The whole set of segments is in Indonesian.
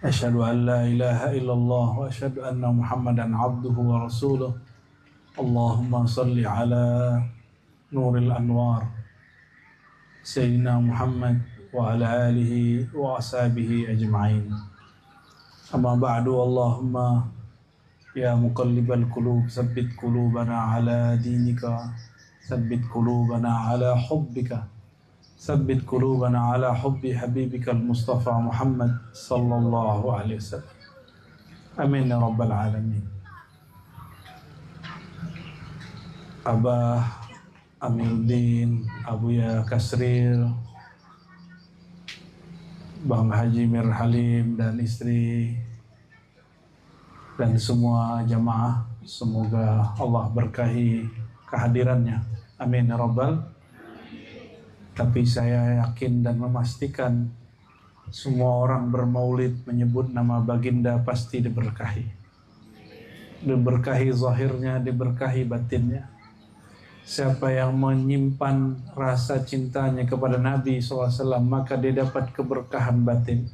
Asyhadu an la ilaha illallah wa asyhadu anna Muhammadan abduhu wa rasuluh. Allahumma salli ala nuril anwar Sayyidina Muhammad wa ala alihi wa ashabihi ajma'in. Amma ba'du, Allahumma ya muqallibal qulub tsabbit qulubana ala dinika, tsabbit qulubana ala hubbika, tsabbit qulubana ala hubbi habibikal Mustafa Muhammad sallallahu alaihi wasallam. Amin ya rabbal alamin. Abah Amiruddin, Abuya Kasril, Bang Haji Mir Halim dan istri, dan semua jamaah, semoga Allah berkahi kehadirannya. Amin ya rabbal. Tapi saya yakin dan memastikan semua orang bermaulid menyebut nama baginda pasti diberkahi. Diberkahi zahirnya, diberkahi batinnya. Siapa yang menyimpan rasa cintanya kepada Nabi SAW, maka dia dapat keberkahan batin.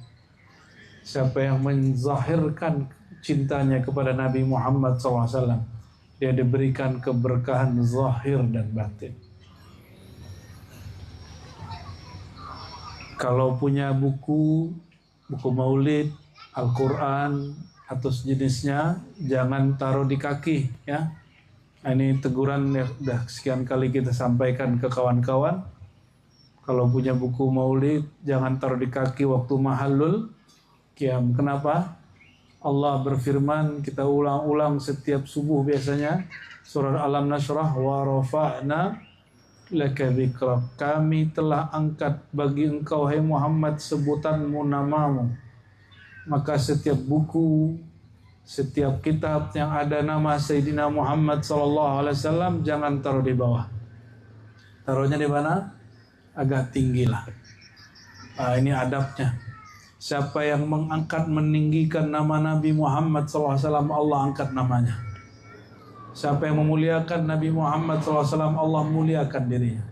Siapa yang menzahirkan cintanya kepada Nabi Muhammad SAW, dia diberikan keberkahan zahir dan batin. Kalau punya buku maulid, Al-Quran atau sejenisnya, jangan taruh di kaki, ya. Ini teguran yang sudah sekian kali kita sampaikan ke kawan-kawan. Kalau punya buku maulid, jangan taruh di kaki waktu mahallul qiyam. Kenapa? Allah berfirman, kita ulang-ulang setiap subuh biasanya, surah Alam Nashrah, wa rafa'na laka dzikrak. Kami telah angkat bagi engkau, hai Muhammad, sebutanmu, namamu. Maka setiap buku, setiap kitab yang ada nama Sayyidina Muhammad SAW, jangan taruh di bawah. Taruhnya di mana? Agak tinggi lah. Ini adabnya. Siapa yang mengangkat, meninggikan nama Nabi Muhammad SAW, Allah angkat namanya. Siapa yang memuliakan Nabi Muhammad SAW, Allah muliakan dirinya.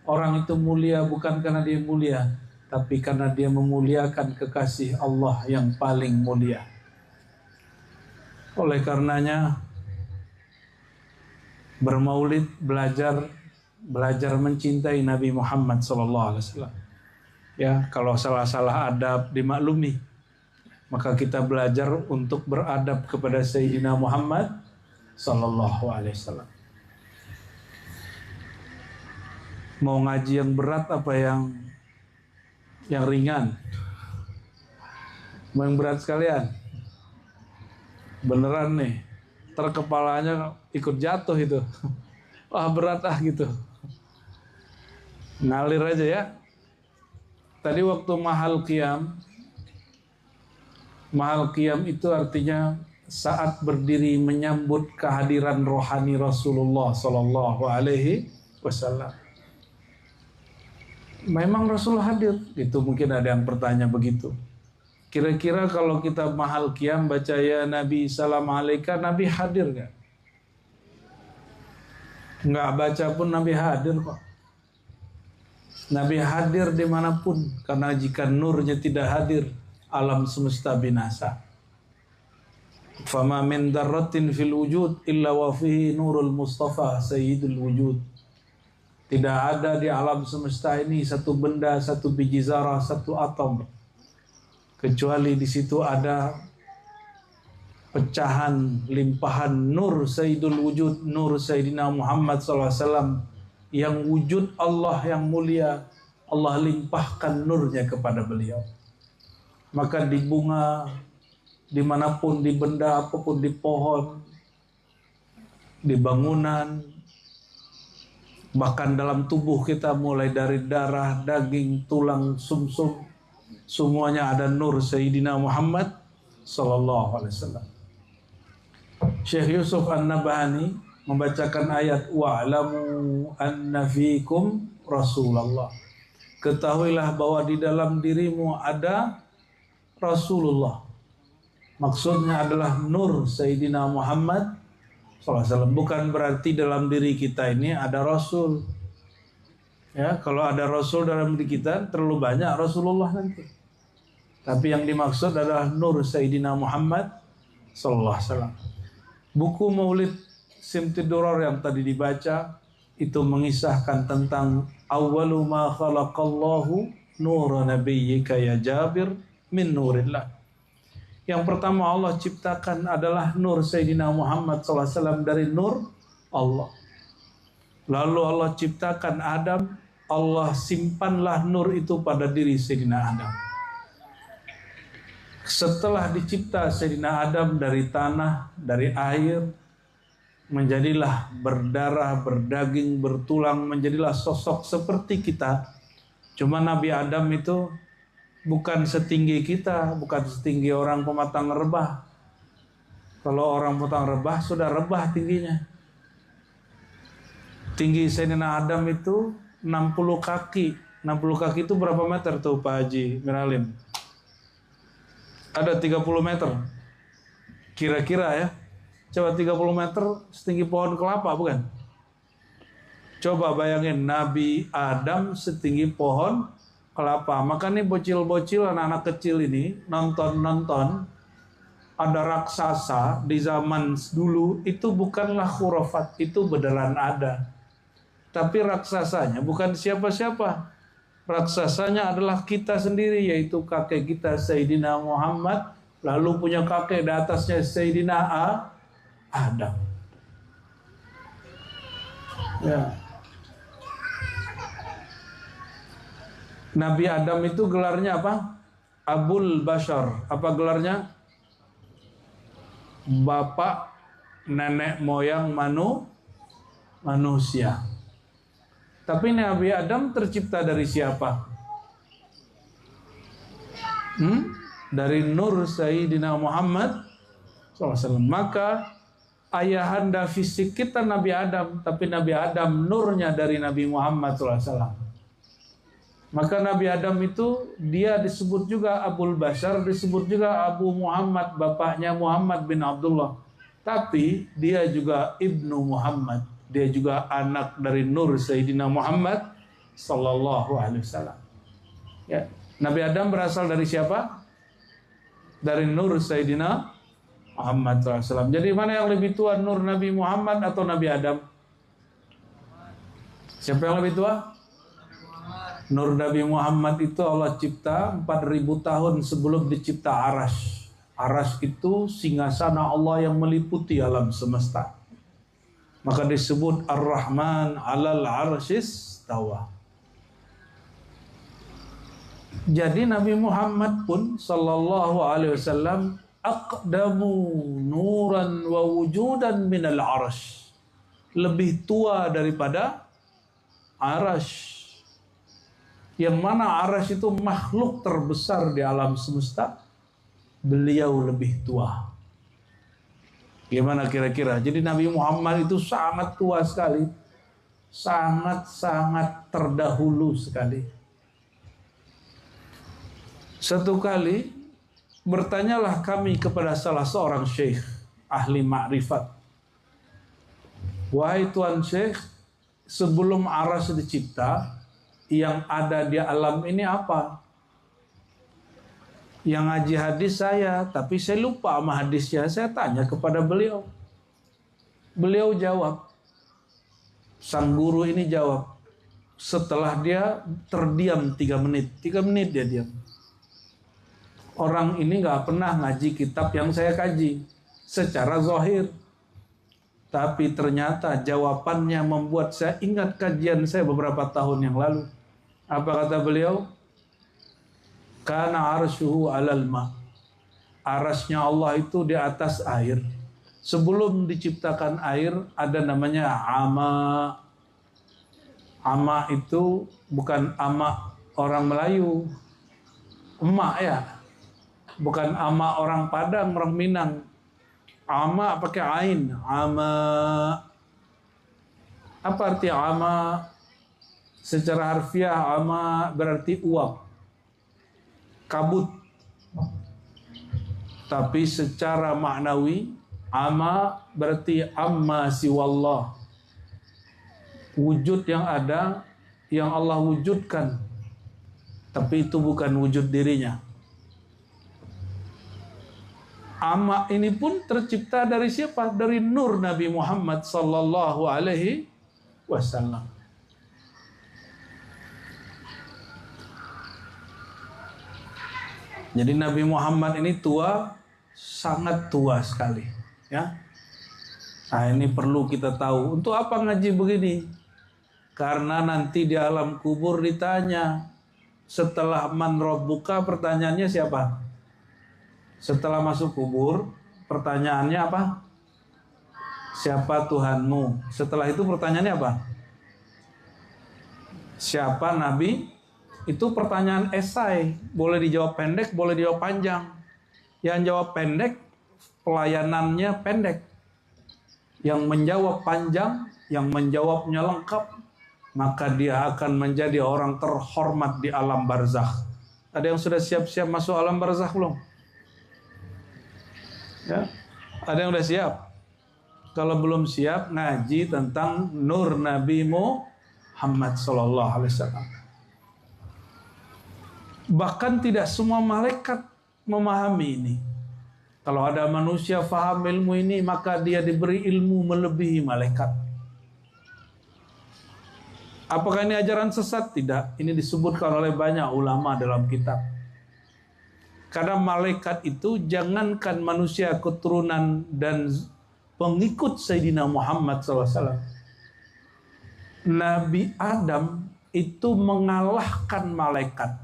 Orang itu mulia bukan karena dia mulia, tapi karena dia memuliakan kekasih Allah yang paling mulia. Oleh karenanya, bermaulid, belajar mencintai Nabi Muhammad SAW. Ya, kalau salah-salah adab dimaklumi, maka kita belajar untuk beradab kepada Sayyidina Muhammad sallallahu alaihi wasallam. Mau ngaji yang berat apa yang ringan? Mau yang berat sekalian? Beneran nih, terkepalanya ikut jatuh itu. Wah, berat gitu. Ngalir aja ya. Tadi waktu mahal qiyam itu artinya saat berdiri menyambut kehadiran rohani Rasulullah sallallahu alaihi wasallam. Memang Rasul hadir? Itu mungkin ada yang bertanya begitu. Kira-kira kalau kita mahal qiyam baca ya Nabi salam alaika, Nabi hadir gak? Nggak baca pun Nabi hadir kok. Nabi hadir dimanapun, karena jika nurnya tidak hadir, alam semesta binasa. Fama min darratin fil wujud illa wa fihi nurul Mustafa sayyidul wujud. Tidak ada di alam semesta ini satu benda, satu biji zarah, satu atom, kecuali di situ ada pecahan, limpahan nur sayyidul wujud, nur Sayyidina Muhammad SAW, yang wujud Allah yang mulia. Allah limpahkan nurnya kepada beliau. Maka di bunga, dimanapun, di benda apapun, di pohon, di bangunan, bahkan dalam tubuh kita, mulai dari darah, daging, tulang, sumsum, semuanya ada nur Sayyidina Muhammad sallallahu alaihi wasallam. Syekh Yusuf An-Nabhani membacakan ayat wa'lamu anna fiikum Rasulullah. Ketahuilah bahwa di dalam dirimu ada Rasulullah. Maksudnya adalah nur Sayyidina Muhammad SAW. Bukan berarti dalam diri kita ini ada Rasul. Ya, kalau ada Rasul dalam diri kita terlalu banyak Rasulullah nanti. Tapi yang dimaksud adalah nur Sayyidina Muhammad sallallahu alaihi wasallam. Buku Maulid Simti Duror yang tadi dibaca itu mengisahkan tentang awwalu ma khalaqallahu nur nabiyyika ya Jabir min nurillah. Yang pertama Allah ciptakan adalah nur Sayyidina Muhammad sallallahu alaihi wasallam dari nur Allah. Lalu Allah ciptakan Adam, Allah simpanlah nur itu pada diri Sayyidina Adam. Setelah dicipta Sayyidina Adam dari tanah, dari air, menjadilah berdarah, berdaging, bertulang, menjadilah sosok seperti kita. Cuma Nabi Adam itu bukan setinggi kita, bukan setinggi orang pematang rebah. Kalau orang pematang rebah sudah rebah tingginya. Tinggi Sayyidina Adam itu 60 kaki. 60 kaki itu berapa meter tuh Pak Haji Miralim? Ada 30 meter. Kira-kira ya. Coba 30 meter setinggi pohon kelapa, bukan? Coba bayangin Nabi Adam setinggi pohon kelapa. Maka nih bocil-bocil, anak-anak kecil ini nonton-nonton ada raksasa di zaman dulu, itu bukanlah khurafat, itu beneran ada. Tapi raksasanya bukan siapa-siapa. Raksasanya adalah kita sendiri, yaitu kakek kita Sayyidina Muhammad, lalu punya kakek di atasnya Sayyidina Adam. Ya. Nabi Adam itu gelarnya apa? Abul Bashar. Apa gelarnya? Bapak nenek moyang manusia. Tapi Nabi Adam tercipta dari siapa? Dari nur Sayyidina Muhammad SAW. Maka ayahanda fisik kita Nabi Adam, tapi Nabi Adam nurnya dari Nabi Muhammad SAW. Maka Nabi Adam itu dia disebut juga Abul Bashar, disebut juga Abu Muhammad, bapaknya Muhammad bin Abdullah. Tapi dia juga Ibnu Muhammad, dia juga anak dari nur Sayyidina Muhammad sallallahu alaihi wasallam. Ya, Nabi Adam berasal dari siapa? Dari nur Sayyidina Muhammad SAW. Jadi mana yang lebih tua, nur Nabi Muhammad atau Nabi Adam? Siapa yang lebih tua? Nur Nabi Muhammad itu Allah cipta 4000 tahun sebelum dicipta Arash. Arash itu singgasana Allah yang meliputi alam semesta. Maka disebut Ar-Rahman 'alal 'arsyis tawa. Jadi Nabi Muhammad pun sallallahu alaihi wasallam aqdamu nuran wa wujudan minal 'arsy. Lebih tua daripada Arash. Yang mana Arash itu makhluk terbesar di alam semesta, beliau lebih tua. Gimana kira-kira? Jadi Nabi Muhammad itu sangat tua sekali, sangat-sangat terdahulu sekali. Satu kali bertanyalah kami kepada salah seorang syekh ahli makrifat. Wahai Tuan Syekh, sebelum Arash dicipta, yang ada di alam ini apa? Yang ngaji hadis saya, tapi saya lupa sama hadisnya. Saya tanya kepada beliau. Beliau jawab. Sang guru ini jawab. Setelah dia terdiam 3 menit. 3 menit dia diam. Orang ini gak pernah ngaji kitab yang saya kaji secara zahir. Tapi ternyata jawabannya membuat saya ingat kajian saya beberapa tahun yang lalu. Apa kata beliau? Kana arsyuhu alal ma. Arasnya Allah itu di atas air. Sebelum diciptakan air ada namanya ama. Ama itu bukan ama orang Melayu. Emak ya. Bukan ama orang Padang, orang Minang. Ama pakai ain. Ama. Apa arti ama? Secara harfiah ama berarti uap, kabut. Tapi secara maknawi ama berarti amma siwallah, wujud yang ada yang Allah wujudkan, tapi itu bukan wujud dirinya. Ama ini pun tercipta dari siapa? Dari nur Nabi Muhammad sallallahu alaihi wasallam. Jadi Nabi Muhammad ini tua, sangat tua sekali, ya. Nah, ini perlu kita tahu. Untuk apa ngaji begini? Karena nanti di alam kubur ditanya. Setelah man rabbuka, pertanyaannya siapa? Setelah masuk kubur, pertanyaannya apa? Siapa Tuhanmu? Setelah itu pertanyaannya apa? Siapa Nabi? Itu pertanyaan esai. Boleh dijawab pendek, boleh dijawab panjang. Yang jawab pendek, pelayanannya pendek. Yang menjawab panjang, yang menjawabnya lengkap, maka dia akan menjadi orang terhormat di alam barzakh. Ada yang sudah siap-siap masuk alam barzakh belum? Ya, ada yang udah siap? Kalau belum siap, ngaji tentang nur Nabi Muhammad sallallahu alaihi wasallam. Bahkan tidak semua malaikat memahami ini. Kalau ada manusia faham ilmu ini, maka dia diberi ilmu melebihi malaikat. Apakah ini ajaran sesat? Tidak. Ini disebutkan oleh banyak ulama dalam kitab. Karena malaikat itu jangankan manusia keturunan dan pengikut Sayyidina Muhammad SAW. Nabi Adam itu mengalahkan malaikat.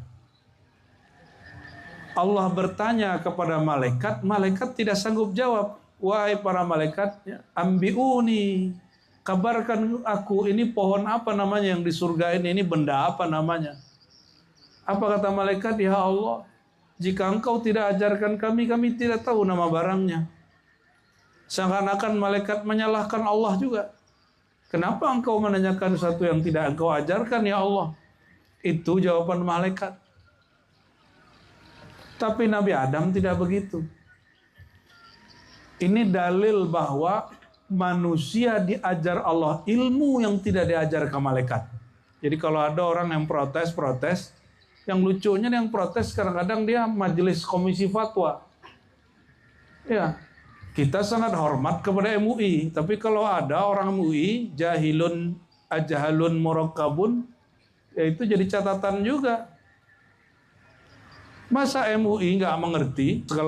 Allah bertanya kepada malaikat, malaikat tidak sanggup jawab. Wahai para malaikat, ambiuni, kabarkan aku, ini pohon apa namanya yang di surga ini benda apa namanya? Apa kata malaikat? Ya Allah, jika engkau tidak ajarkan kami tidak tahu nama barangnya. Seakan-akan malaikat menyalahkan Allah juga. Kenapa engkau menanyakan sesuatu yang tidak engkau ajarkan ya Allah? Itu jawaban malaikat. Tapi Nabi Adam tidak begitu. Ini dalil bahwa manusia diajar Allah ilmu yang tidak diajar ke malaikat. Jadi kalau ada orang yang protes, yang lucunya yang protes kadang-kadang dia majelis komisi fatwa. Ya, kita sangat hormat kepada MUI, tapi kalau ada orang MUI jahilun ajhalun murakkabun, ya itu jadi catatan juga. Masa MUI nggak mengerti segala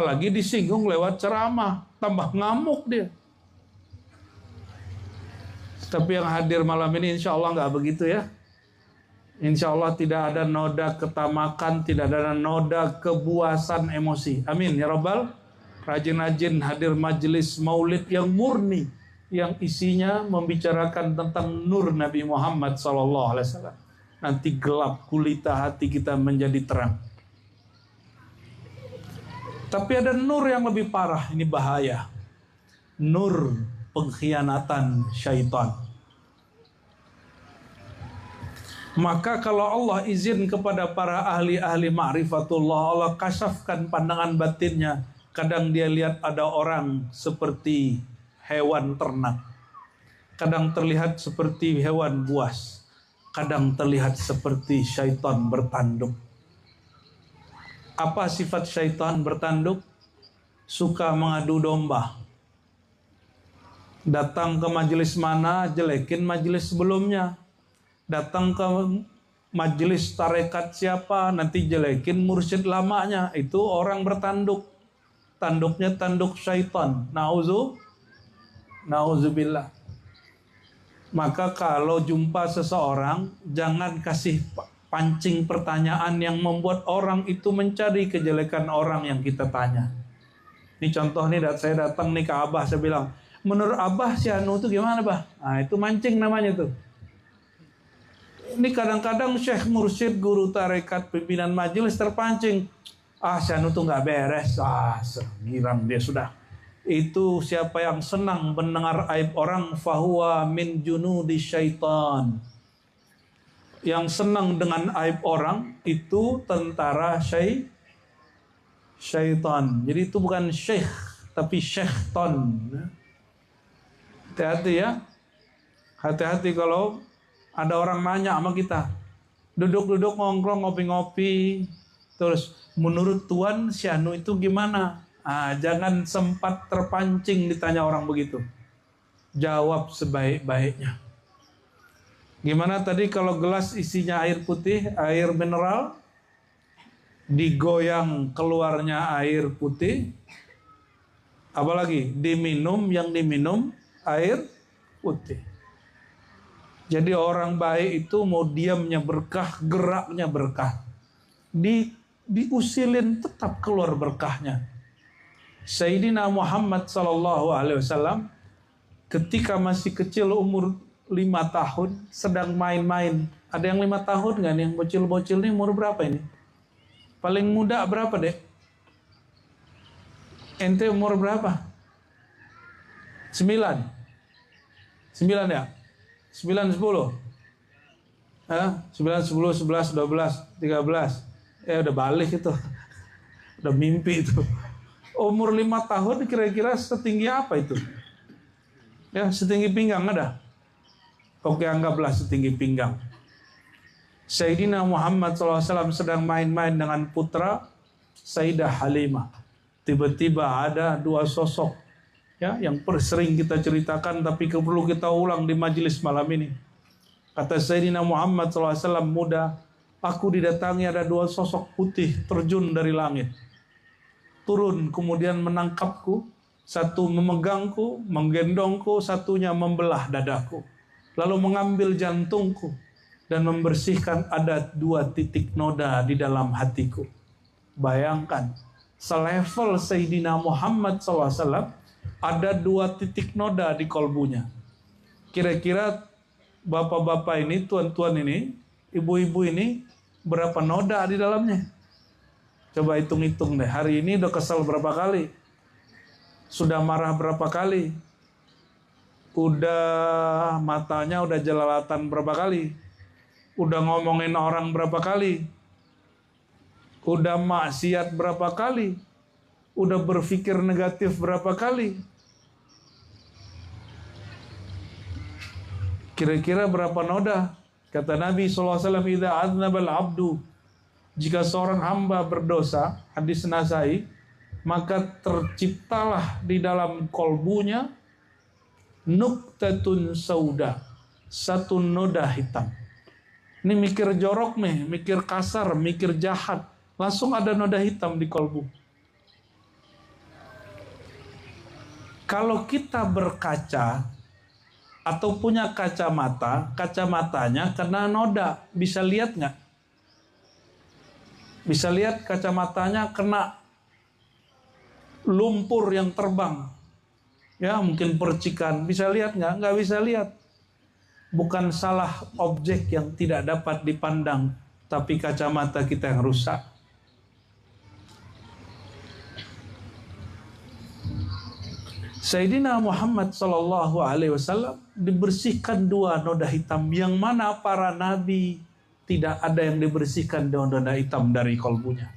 lagi disinggung lewat ceramah, tambah ngamuk dia. Tapi yang hadir malam ini insya Allah nggak begitu ya. Insya Allah tidak ada noda ketamakan, tidak ada noda kebuasan emosi. Amin ya Rabbal. Rajin-rajin hadir majelis maulid yang murni, yang isinya membicarakan tentang nur Nabi Muhammad SAW. Nanti gelap gulita hati kita menjadi terang. Tapi ada nur yang lebih parah, ini bahaya. Nur pengkhianatan syaitan. Maka kalau Allah izin kepada para ahli-ahli ma'rifatullah, Allah kasafkan pandangan batinnya. Kadang dia lihat ada orang seperti hewan ternak. Kadang terlihat seperti hewan buas. Kadang terlihat seperti syaitan bertanduk. Apa sifat syaitan bertanduk? Suka mengadu domba. Datang ke majelis mana, jelekin majelis sebelumnya. Datang ke majelis tarekat siapa, nanti jelekin mursyid lamanya. Itu orang bertanduk. Tanduknya tanduk syaitan. Nauzubillah. Maka kalau jumpa seseorang, jangan kasih pancing pertanyaan yang membuat orang itu mencari kejelekan orang yang kita tanya. Ini contoh nih, saya datang nih ke Abah, saya bilang, menurut Abah si Anu itu gimana Bah? Nah itu mancing namanya tuh. Ini kadang-kadang Syekh Mursyid, guru tarekat, pimpinan majelis terpancing. Si Anu tuh gak beres. Girang dia sudah. Itu siapa yang senang mendengar aib orang, fahuwa min junudi syaitan. Yang senang dengan aib orang itu tentara syaitan. Jadi itu bukan syekh, tapi syaitan. Hati-hati ya. Hati-hati kalau ada orang nanya sama kita. Duduk-duduk ngongkrong ngopi-ngopi, Terus menurut Tuan si Anu itu gimana? Jangan sempat terpancing ditanya orang begitu. Jawab sebaik-baiknya. Gimana tadi kalau gelas isinya air putih, air mineral, digoyang keluarnya air putih, apalagi yang diminum air putih. Jadi orang baik itu mau diamnya berkah, geraknya berkah. Diusilin tetap keluar berkahnya. Sayyidina Muhammad SAW ketika masih kecil umur 5 tahun sedang main-main. Ada yang 5 tahun nggak nih? Yang bocil-bocil nih umur berapa ini? Paling muda berapa dek? Ente umur berapa? 9 ya? 9, 10 9, 10, 11, 12, 13. Udah balik itu. Udah mimpi itu. Umur 5 tahun kira-kira setinggi apa itu? Ya, setinggi pinggang ada? Oke, anggaplah setinggi pinggang. Sayyidina Muhammad SAW sedang main-main dengan putra Sayyidah Halimah. Tiba-tiba ada 2 sosok ya, yang sering kita ceritakan tapi perlu kita ulang di majelis malam ini. Kata Sayyidina Muhammad SAW, muda, aku didatangi ada 2 sosok putih terjun dari langit. Turun kemudian menangkapku, satu memegangku, menggendongku, satunya membelah dadaku. Lalu mengambil jantungku dan membersihkan ada 2 titik noda di dalam hatiku. Bayangkan, selevel Sayyidina Muhammad SAW ada 2 titik noda di kolbunya. Kira-kira bapak-bapak ini, tuan-tuan ini, ibu-ibu ini, berapa noda di dalamnya? Coba hitung-hitung deh. Hari ini udah kesal berapa kali? Sudah marah berapa kali? Udah matanya udah jelalatan berapa kali? Udah ngomongin orang berapa kali? Udah maksiat berapa kali? Udah berpikir negatif berapa kali? Kira-kira berapa noda? Kata Nabi SAW, idza aznabal abdu, jika seorang hamba berdosa, hadis Nasai, maka terciptalah di dalam kolbunya nuktatun sauda, 1 noda hitam. Ini mikir jorok nih, mikir kasar, mikir jahat, langsung ada noda hitam di kolbu. Kalau kita berkaca atau punya kacamata, kacamatanya kena noda, bisa lihat nggak? Bisa lihat kacamatanya kena lumpur yang terbang. Ya, mungkin percikan. Bisa lihat nggak? Nggak bisa lihat. Bukan salah objek yang tidak dapat dipandang, tapi kacamata kita yang rusak. Sayyidina Muhammad SAW dibersihkan 2 noda hitam, yang mana para nabi tidak ada yang dibersihkan dengan noda hitam dari kolbunya.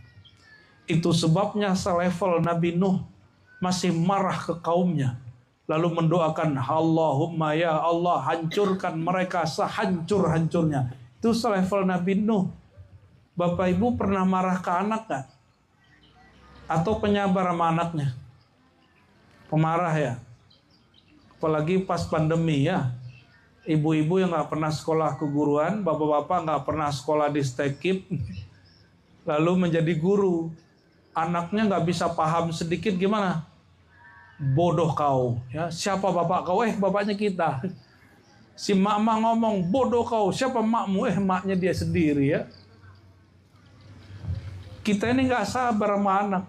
Itu sebabnya selevel Nabi Nuh masih marah ke kaumnya, lalu mendoakan, Allahumma ya Allah, hancurkan mereka sehancur-hancurnya. Itu selevel Nabi Nuh. Bapak Ibu pernah marah ke anak gak? Atau penyabar sama anaknya? Pemarah ya? Apalagi pas pandemi ya. Ibu-ibu yang gak pernah sekolah keguruan, bapak-bapak gak pernah sekolah di STEKIP, lalu menjadi guru. Anaknya gak bisa paham sedikit, gimana? Bodoh kau, ya. Siapa bapak kau? Bapaknya kita. Si mak-mak ngomong, bodoh kau. Siapa makmu? Maknya dia sendiri ya. Kita ini gak sabar sama anak.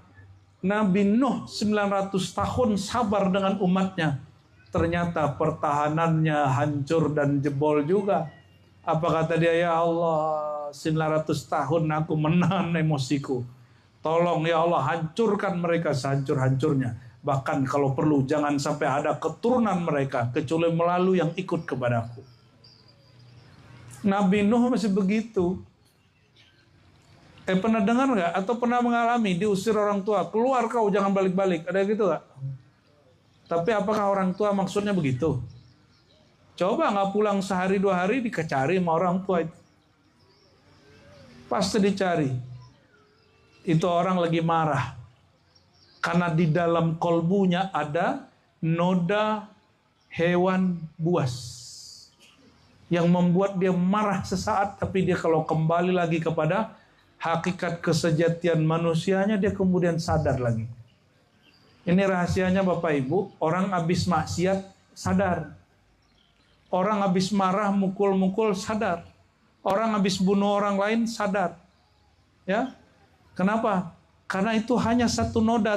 Nabi Nuh 900 tahun sabar dengan umatnya. Ternyata pertahanannya hancur dan jebol juga. Apa kata dia? Ya Allah, 900 tahun aku menahan emosiku. Tolong ya Allah, hancurkan mereka sehancur-hancurnya. Bahkan kalau perlu jangan sampai ada keturunan mereka kecuali melalui yang ikut kepadaku. Nabi Nuh masih begitu. Pernah dengar nggak? Atau pernah mengalami diusir orang tua, keluar kau, jangan balik-balik. Ada gitu nggak? Tapi apakah orang tua maksudnya begitu? Coba nggak pulang sehari 2 hari dicari sama orang tua itu. Pasti dicari. Itu orang lagi marah. Karena di dalam kolbunya ada noda hewan buas. Yang membuat dia marah sesaat, tapi dia kalau kembali lagi kepada hakikat kesejatian manusianya, dia kemudian sadar lagi. Ini rahasianya Bapak Ibu, orang habis maksiat sadar. Orang habis marah mukul-mukul sadar. Orang habis bunuh orang lain sadar. Ya. Kenapa? Karena itu hanya satu noda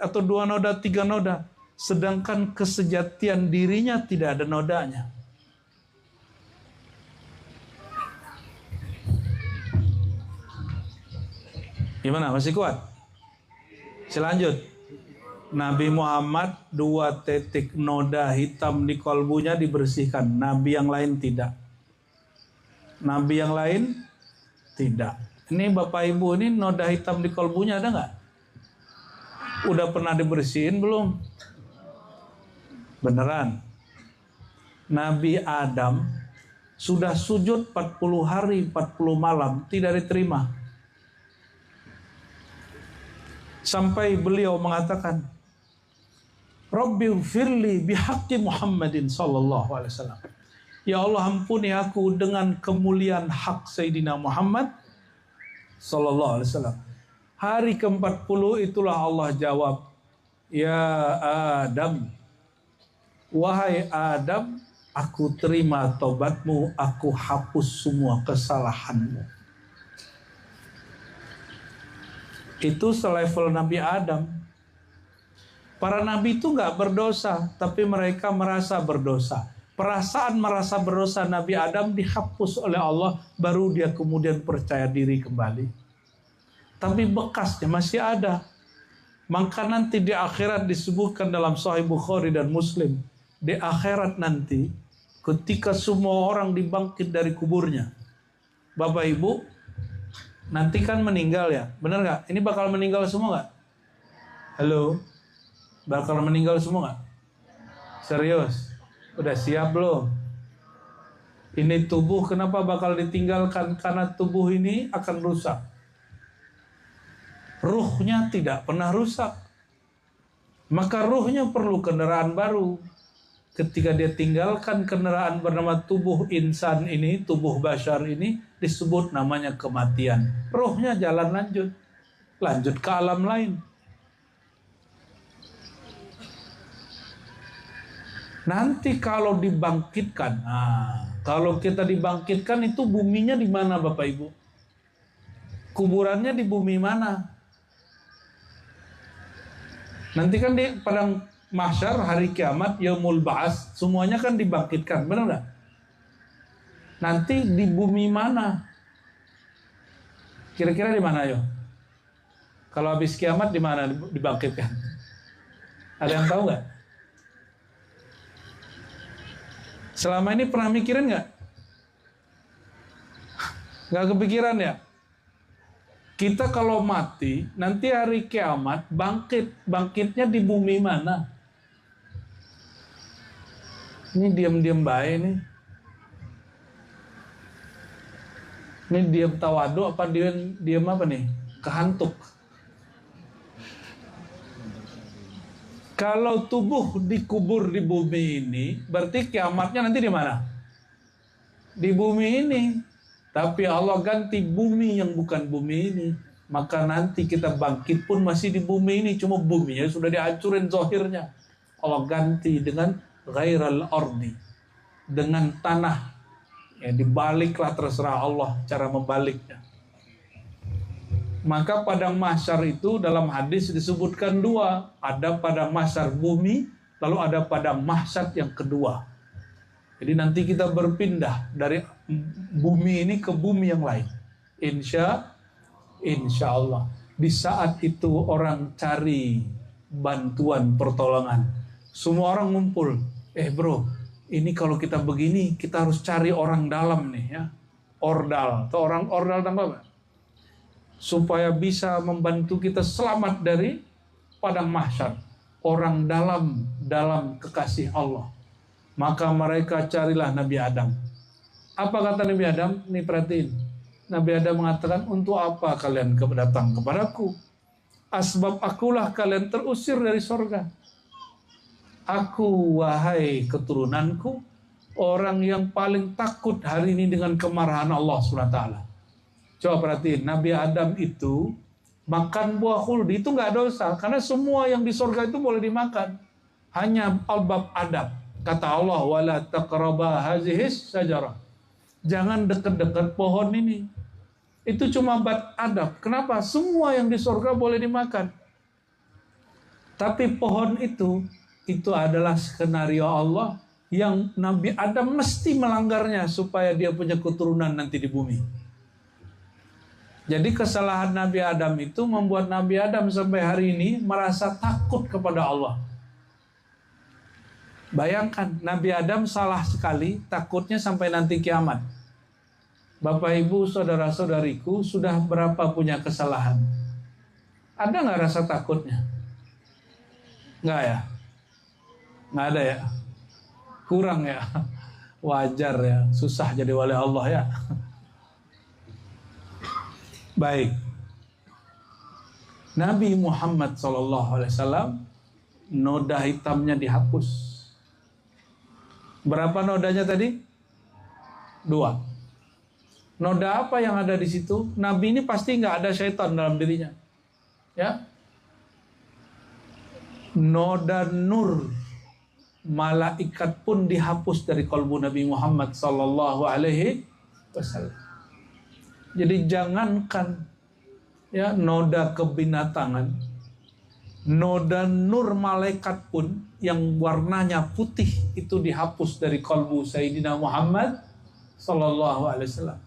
atau dua noda, tiga noda. Sedangkan kesejatian dirinya tidak ada nodanya. Gimana? Masih kuat? Selanjut. Nabi Muhammad 2 titik noda hitam di kolbunya dibersihkan. Nabi yang lain tidak. Nabi yang lain tidak. Ini Bapak Ibu, ini noda hitam di kolbunya ada nggak? Udah pernah dibersihin belum? Beneran. Nabi Adam sudah sujud 40 hari 40 malam tidak diterima. Sampai beliau mengatakan, Rabbighfirli bihaqqi Muhammadin sallallahu alaihi wasallam. Ya Allah, ampuni aku dengan kemuliaan hak Sayyidina Muhammad sallallahu alaihi wasallam. Hari ke-40 itulah Allah jawab, Ya Adam, wahai Adam, aku terima tobatmu, aku hapus semua kesalahanmu. Itu selevel Nabi Adam. Para nabi itu nggak berdosa, tapi mereka merasa berdosa. Perasaan merasa berdosa Nabi Adam dihapus oleh Allah, baru dia kemudian percaya diri kembali. Tapi bekasnya masih ada. Maka nanti di akhirat disebutkan dalam Sahih Bukhari dan Muslim, di akhirat nanti ketika semua orang dibangkit dari kuburnya, Bapak Ibu, nanti kan meninggal ya, benar nggak? Ini bakal meninggal semua nggak? Halo, bakal meninggal semua nggak? Serius? Udah siap belum? Ini tubuh kenapa bakal ditinggalkan? Karena tubuh ini akan rusak. Ruhnya tidak pernah rusak. Maka ruhnya perlu kendaraan baru. Ketika dia tinggalkan kendaraan bernama tubuh insan ini, tubuh bashar ini, disebut namanya kematian. Ruhnya jalan lanjut. Lanjut ke alam lain. Nanti kalau dibangkitkan, kalau kita dibangkitkan itu buminya di mana Bapak Ibu? Kuburannya di bumi mana? Nanti kan di padang mahsyar hari kiamat, yaumul ba'ats, semuanya kan dibangkitkan, benar nggak? Nanti di bumi mana? Kira-kira di mana yo? Kalau habis kiamat di mana dibangkitkan? Ada yang tahu nggak? Selama ini pernah mikirin nggak? Nggak kepikiran ya? Kita kalau mati, nanti hari kiamat bangkitnya di bumi mana? Ini diam-diam baik nih. Ini diam tawadu apa diam apa nih? Kehantuk. Kalau tubuh dikubur di bumi ini, berarti kiamatnya nanti di mana? Di bumi ini. Tapi Allah ganti bumi yang bukan bumi ini. Maka nanti kita bangkit pun masih di bumi ini. Cuma buminya sudah dihancurin zahirnya. Allah ganti dengan ghairal ardi. Dengan tanah. Ya, dibaliklah terserah Allah cara membaliknya. Maka padang mahsyar itu dalam hadis disebutkan dua. Ada padang mahsyar bumi. Lalu ada padang mahsyar yang kedua. Jadi nanti kita berpindah dari bumi ini ke bumi yang lain. Insya Allah. Di saat itu orang cari bantuan pertolongan. Semua orang ngumpul. Bro, ini kalau kita begini kita harus cari orang dalam nih ya. Ordal atau orang ordal tambah apa? Supaya bisa membantu kita selamat dari padang mahsyar. Orang dalam kekasih Allah. Maka mereka carilah Nabi Adam. Apa kata Nabi Adam? Nih perhatiin. Nabi Adam mengatakan, untuk apa kalian datang kepadaku? Asbab akulah kalian terusir dari sorga. Aku, wahai keturunanku, orang yang paling takut hari ini dengan kemarahan Allah SWT. Coba perhatiin, Nabi Adam itu makan buah khuldi itu nggak dosa, karena semua yang di sorga itu boleh dimakan. Hanya albab adab. Kata Allah, wala taqraba hazihis sajarah. Jangan dekat-dekat pohon ini. Itu cuma bab adab. Kenapa? Semua yang di sorga boleh dimakan. Tapi pohon itu adalah skenario Allah yang Nabi Adam mesti melanggarnya supaya dia punya keturunan nanti di bumi. Jadi kesalahan Nabi Adam itu membuat Nabi Adam sampai hari ini merasa takut kepada Allah. Bayangkan, Nabi Adam salah sekali, takutnya sampai nanti kiamat. Bapak, Ibu, saudara-saudariku, sudah berapa punya kesalahan? Ada nggak rasa takutnya? Nggak ya? Nggak ada ya? Kurang ya? Wajar ya, susah jadi wali Allah ya. Baik. Nabi Muhammad SAW, noda hitamnya dihapus. Berapa nodanya tadi? 2. Noda apa yang ada di situ? Nabi ini pasti nggak ada syaitan dalam dirinya. Ya. Noda nur. Malaikat pun dihapus dari kalbu Nabi Muhammad SAW. Jadi jangankan ya noda kebinatangan, noda nur malaikat pun yang warnanya putih itu dihapus dari kalbu Sayyidina Muhammad SAW.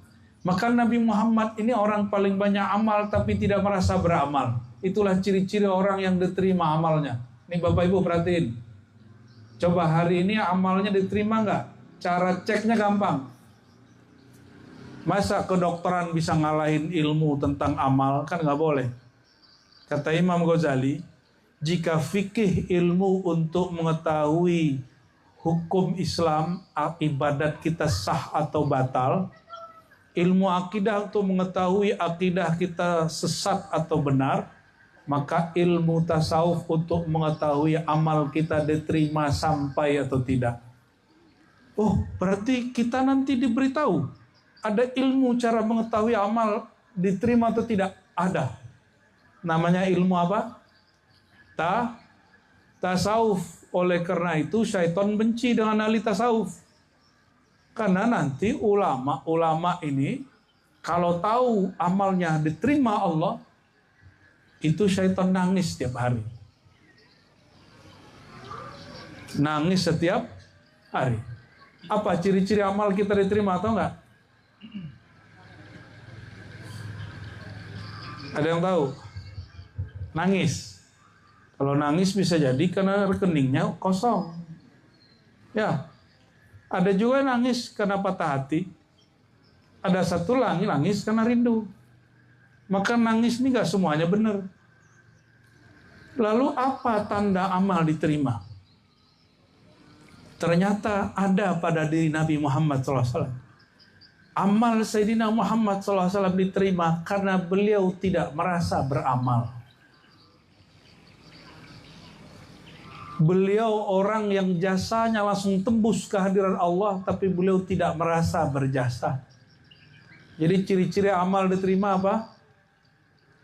Maka Nabi Muhammad ini orang paling banyak amal tapi tidak merasa beramal. Itulah ciri-ciri orang yang diterima amalnya. Ini Bapak Ibu perhatiin. Coba hari ini amalnya diterima nggak? Cara ceknya gampang. Masa kedokteran bisa ngalahin ilmu tentang amal? Kan nggak boleh. Kata Imam Ghazali, jika fikih ilmu untuk mengetahui hukum Islam, ibadat kita sah atau batal, ilmu akidah untuk mengetahui akidah kita sesat atau benar, maka ilmu tasawuf untuk mengetahui amal kita diterima sampai atau tidak. Oh, berarti kita nanti diberitahu ada ilmu cara mengetahui amal diterima atau tidak? Ada. Namanya ilmu apa? Tasawuf. Oleh karena itu syaitan benci dengan ahli tasawuf. Karena nanti ulama-ulama ini kalau tahu amalnya diterima Allah, itu syaitan nangis setiap hari. Nangis setiap hari. Apa ciri-ciri amal kita diterima atau enggak? Ada yang tahu? Nangis. Kalau nangis bisa jadi karena rekeningnya kosong. Ya. Ada juga nangis karena patah hati. Ada satu lagi nangis karena rindu. Maka nangis ini gak semuanya benar. Lalu apa tanda amal diterima? Ternyata ada pada diri Nabi Muhammad SAW. Amal Sayyidina Muhammad SAW diterima karena beliau tidak merasa beramal. Beliau orang yang jasanya langsung tembus kehadiran Allah, tapi beliau tidak merasa berjasa. Jadi ciri-ciri amal diterima apa?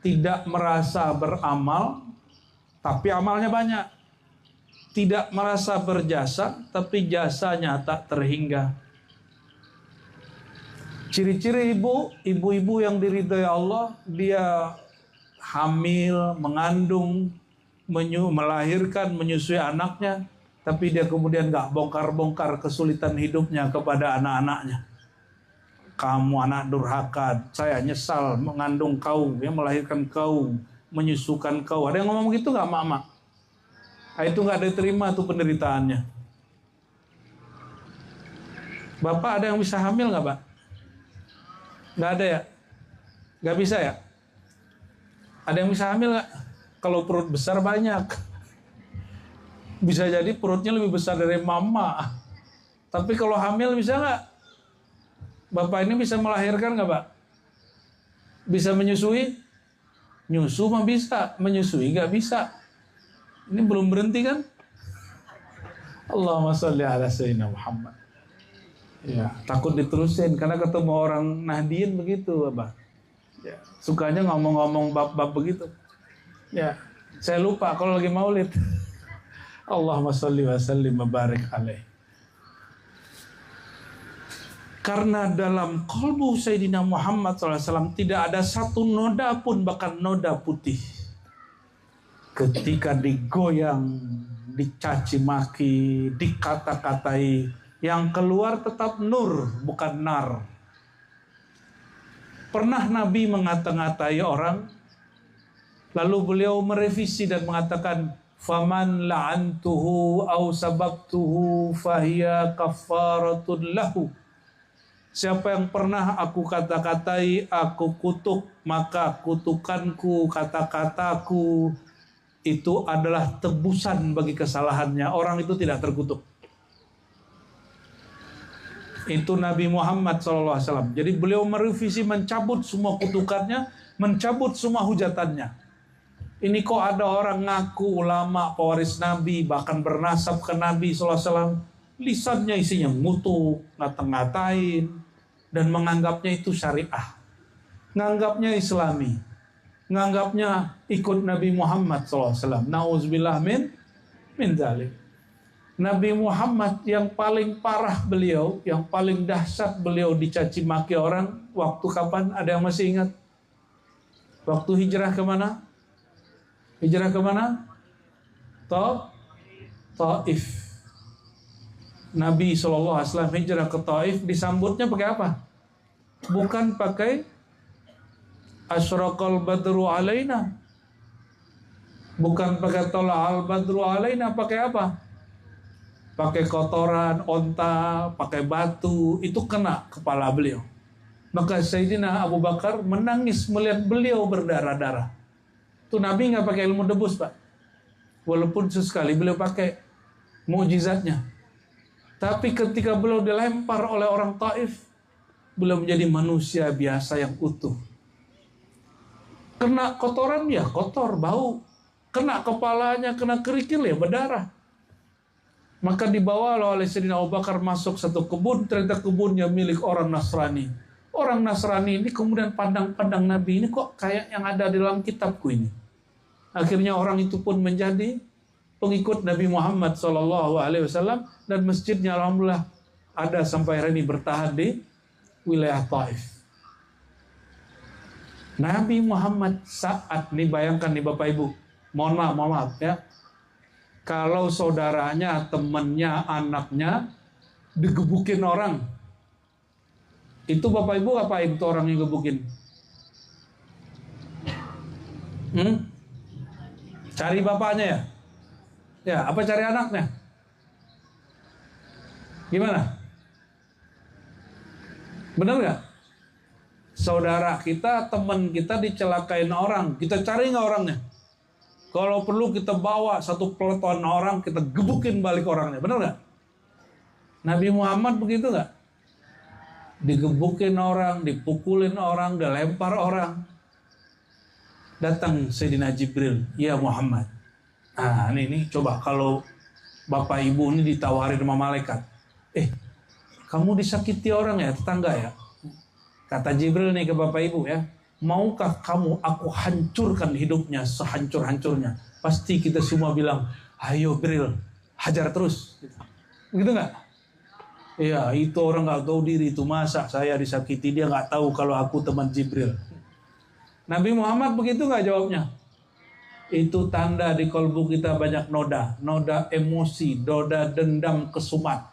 Tidak merasa beramal, tapi amalnya banyak. Tidak merasa berjasa, tapi jasanya tak terhingga. Ciri-ciri ibu-ibu yang diridhai Allah, dia hamil, mengandung, melahirkan, menyusui anaknya, tapi dia kemudian gak bongkar-bongkar kesulitan hidupnya kepada anak-anaknya. Kamu anak durhaka, saya nyesal mengandung kau, ya, melahirkan kau, menyusukan kau. Ada yang ngomong gitu gak, mak-mak? Nah, itu gak diterima tuh penderitaannya. Bapak ada yang bisa hamil gak, Pak? Gak ada ya? Gak bisa ya? Ada yang bisa hamil gak? Kalau perut besar banyak. Bisa jadi perutnya lebih besar dari mama. Tapi kalau hamil bisa nggak? Bapak ini bisa melahirkan nggak, Pak? Bisa menyusui? Nyusu mah bisa, menyusui nggak bisa. Ini belum berhenti kan? Allahumma sholli ala sayyidina Muhammad. Ya, takut diterusin karena ketemu orang Nahdien begitu, Abah. Ya, sukanya ngomong-ngomong bab-bab begitu. Ya, saya lupa kalau lagi maulid. Allahumma sholli wa sallim wa barik alaih. Karena dalam qalbu Sayyidina Muhammad SAW tidak ada satu noda pun, bahkan noda putih. Ketika digoyang, dicaci maki, dikata-katai, yang keluar tetap nur, bukan nar. Pernah Nabi mengata-ngatai orang, lalu beliau merevisi dan mengatakan, faman la'antuhu au sababtuhu fahiya kafaratun lahu. Siapa yang pernah aku kata-katai, aku kutuk, maka kutukanku, kata-kataku, itu adalah tebusan bagi kesalahannya. Orang itu tidak terkutuk. Itu Nabi Muhammad SAW. Jadi beliau merevisi, mencabut semua kutukannya, mencabut semua hujatannya. Ini kok ada orang ngaku ulama, pewaris Nabi, bahkan bernasab ke Nabi SAW. Lisannya isinya ngutuk, ngata-ngatain, dan menganggapnya itu syariah, nganggapnya islami, nganggapnya ikut Nabi Muhammad SAW. Nauzubillah min dzalik. Nabi Muhammad yang paling parah beliau, yang paling dahsyat beliau dicaci maki orang, waktu kapan? Ada yang masih ingat? Waktu hijrah kemana? Hijrah kemana? Taif. Nabi SAW hijrah ke Taif, disambutnya pakai apa? Bukan pakai asyraqal badru alaina, bukan pakai tola'al badru alaina, pakai apa? Pakai kotoran, onta, pakai batu, itu kena kepala beliau. Maka Sayyidina Abu Bakar menangis melihat beliau berdarah-darah. Itu Nabi nggak pakai ilmu debus, Pak. Walaupun sesekali beliau pakai mukjizatnya. Tapi ketika beliau dilempar oleh orang Taif, beliau menjadi manusia biasa yang utuh. Kena kotoran ya kotor, bau. Kena kepalanya, kena kerikil ya berdarah. Maka dibawa oleh Sayyidina Abu Bakar masuk satu kebun, ternyata kebunnya milik orang Nasrani. Orang Nasrani ini kemudian pandang-pandang Nabi, ini kok kayak yang ada di dalam kitabku ini. Akhirnya orang itu pun menjadi pengikut Nabi Muhammad SAW, dan masjidnya alhamdulillah ada sampai hari ini bertahan di wilayah Taif. Nabi Muhammad saat ini, bayangkan nih Bapak Ibu, mohon maaf ya, kalau saudaranya, temannya, anaknya digebukin orang, itu Bapak Ibu apain tuh orang yang gebukin? Cari bapaknya ya? Ya, apa cari anaknya? Gimana? Benar nggak? Saudara kita, teman kita dicelakain orang, kita cari nggak orangnya? Kalau perlu kita bawa satu peleton orang, kita gebukin balik orangnya, benar nggak? Nabi Muhammad begitu nggak? Digebukin orang, dipukulin orang, dilempar orang. Datang Sayyidina Jibril, ya Muhammad. Nah ini coba kalau Bapak Ibu ini ditawarin sama malaikat, kamu disakiti orang ya, tetangga ya. Kata Jibril nih ke Bapak Ibu ya, maukah kamu aku hancurkan hidupnya sehancur-hancurnya? Pasti kita semua bilang, ayo Jibril, hajar terus. Gitu nggak? Iya, itu orang nggak tahu diri, itu masa saya disakiti, dia nggak tahu kalau aku teman Jibril. Nabi Muhammad begitu nggak jawabnya? Itu tanda di kalbu kita banyak noda emosi, noda dendam, kesumat.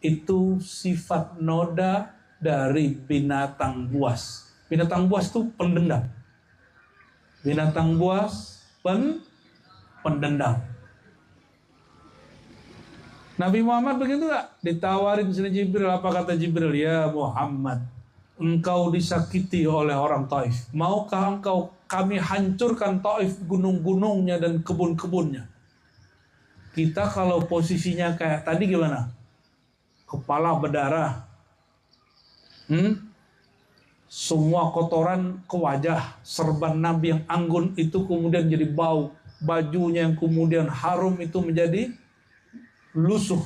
Itu sifat noda dari binatang buas. Binatang buas itu pendendam. Binatang buas pendendam. Nabi Muhammad begitu gak? Ditawarin sini Jibril, apa kata Jibril? Ya Muhammad, engkau disakiti oleh orang Taif. Maukah engkau kami hancurkan Taif, gunung-gunungnya dan kebun-kebunnya? Kita kalau posisinya kayak tadi gimana? Kepala berdarah, Semua kotoran ke wajah. Serban Nabi yang anggun itu kemudian jadi bau. Bajunya yang kemudian harum itu menjadi lusuh.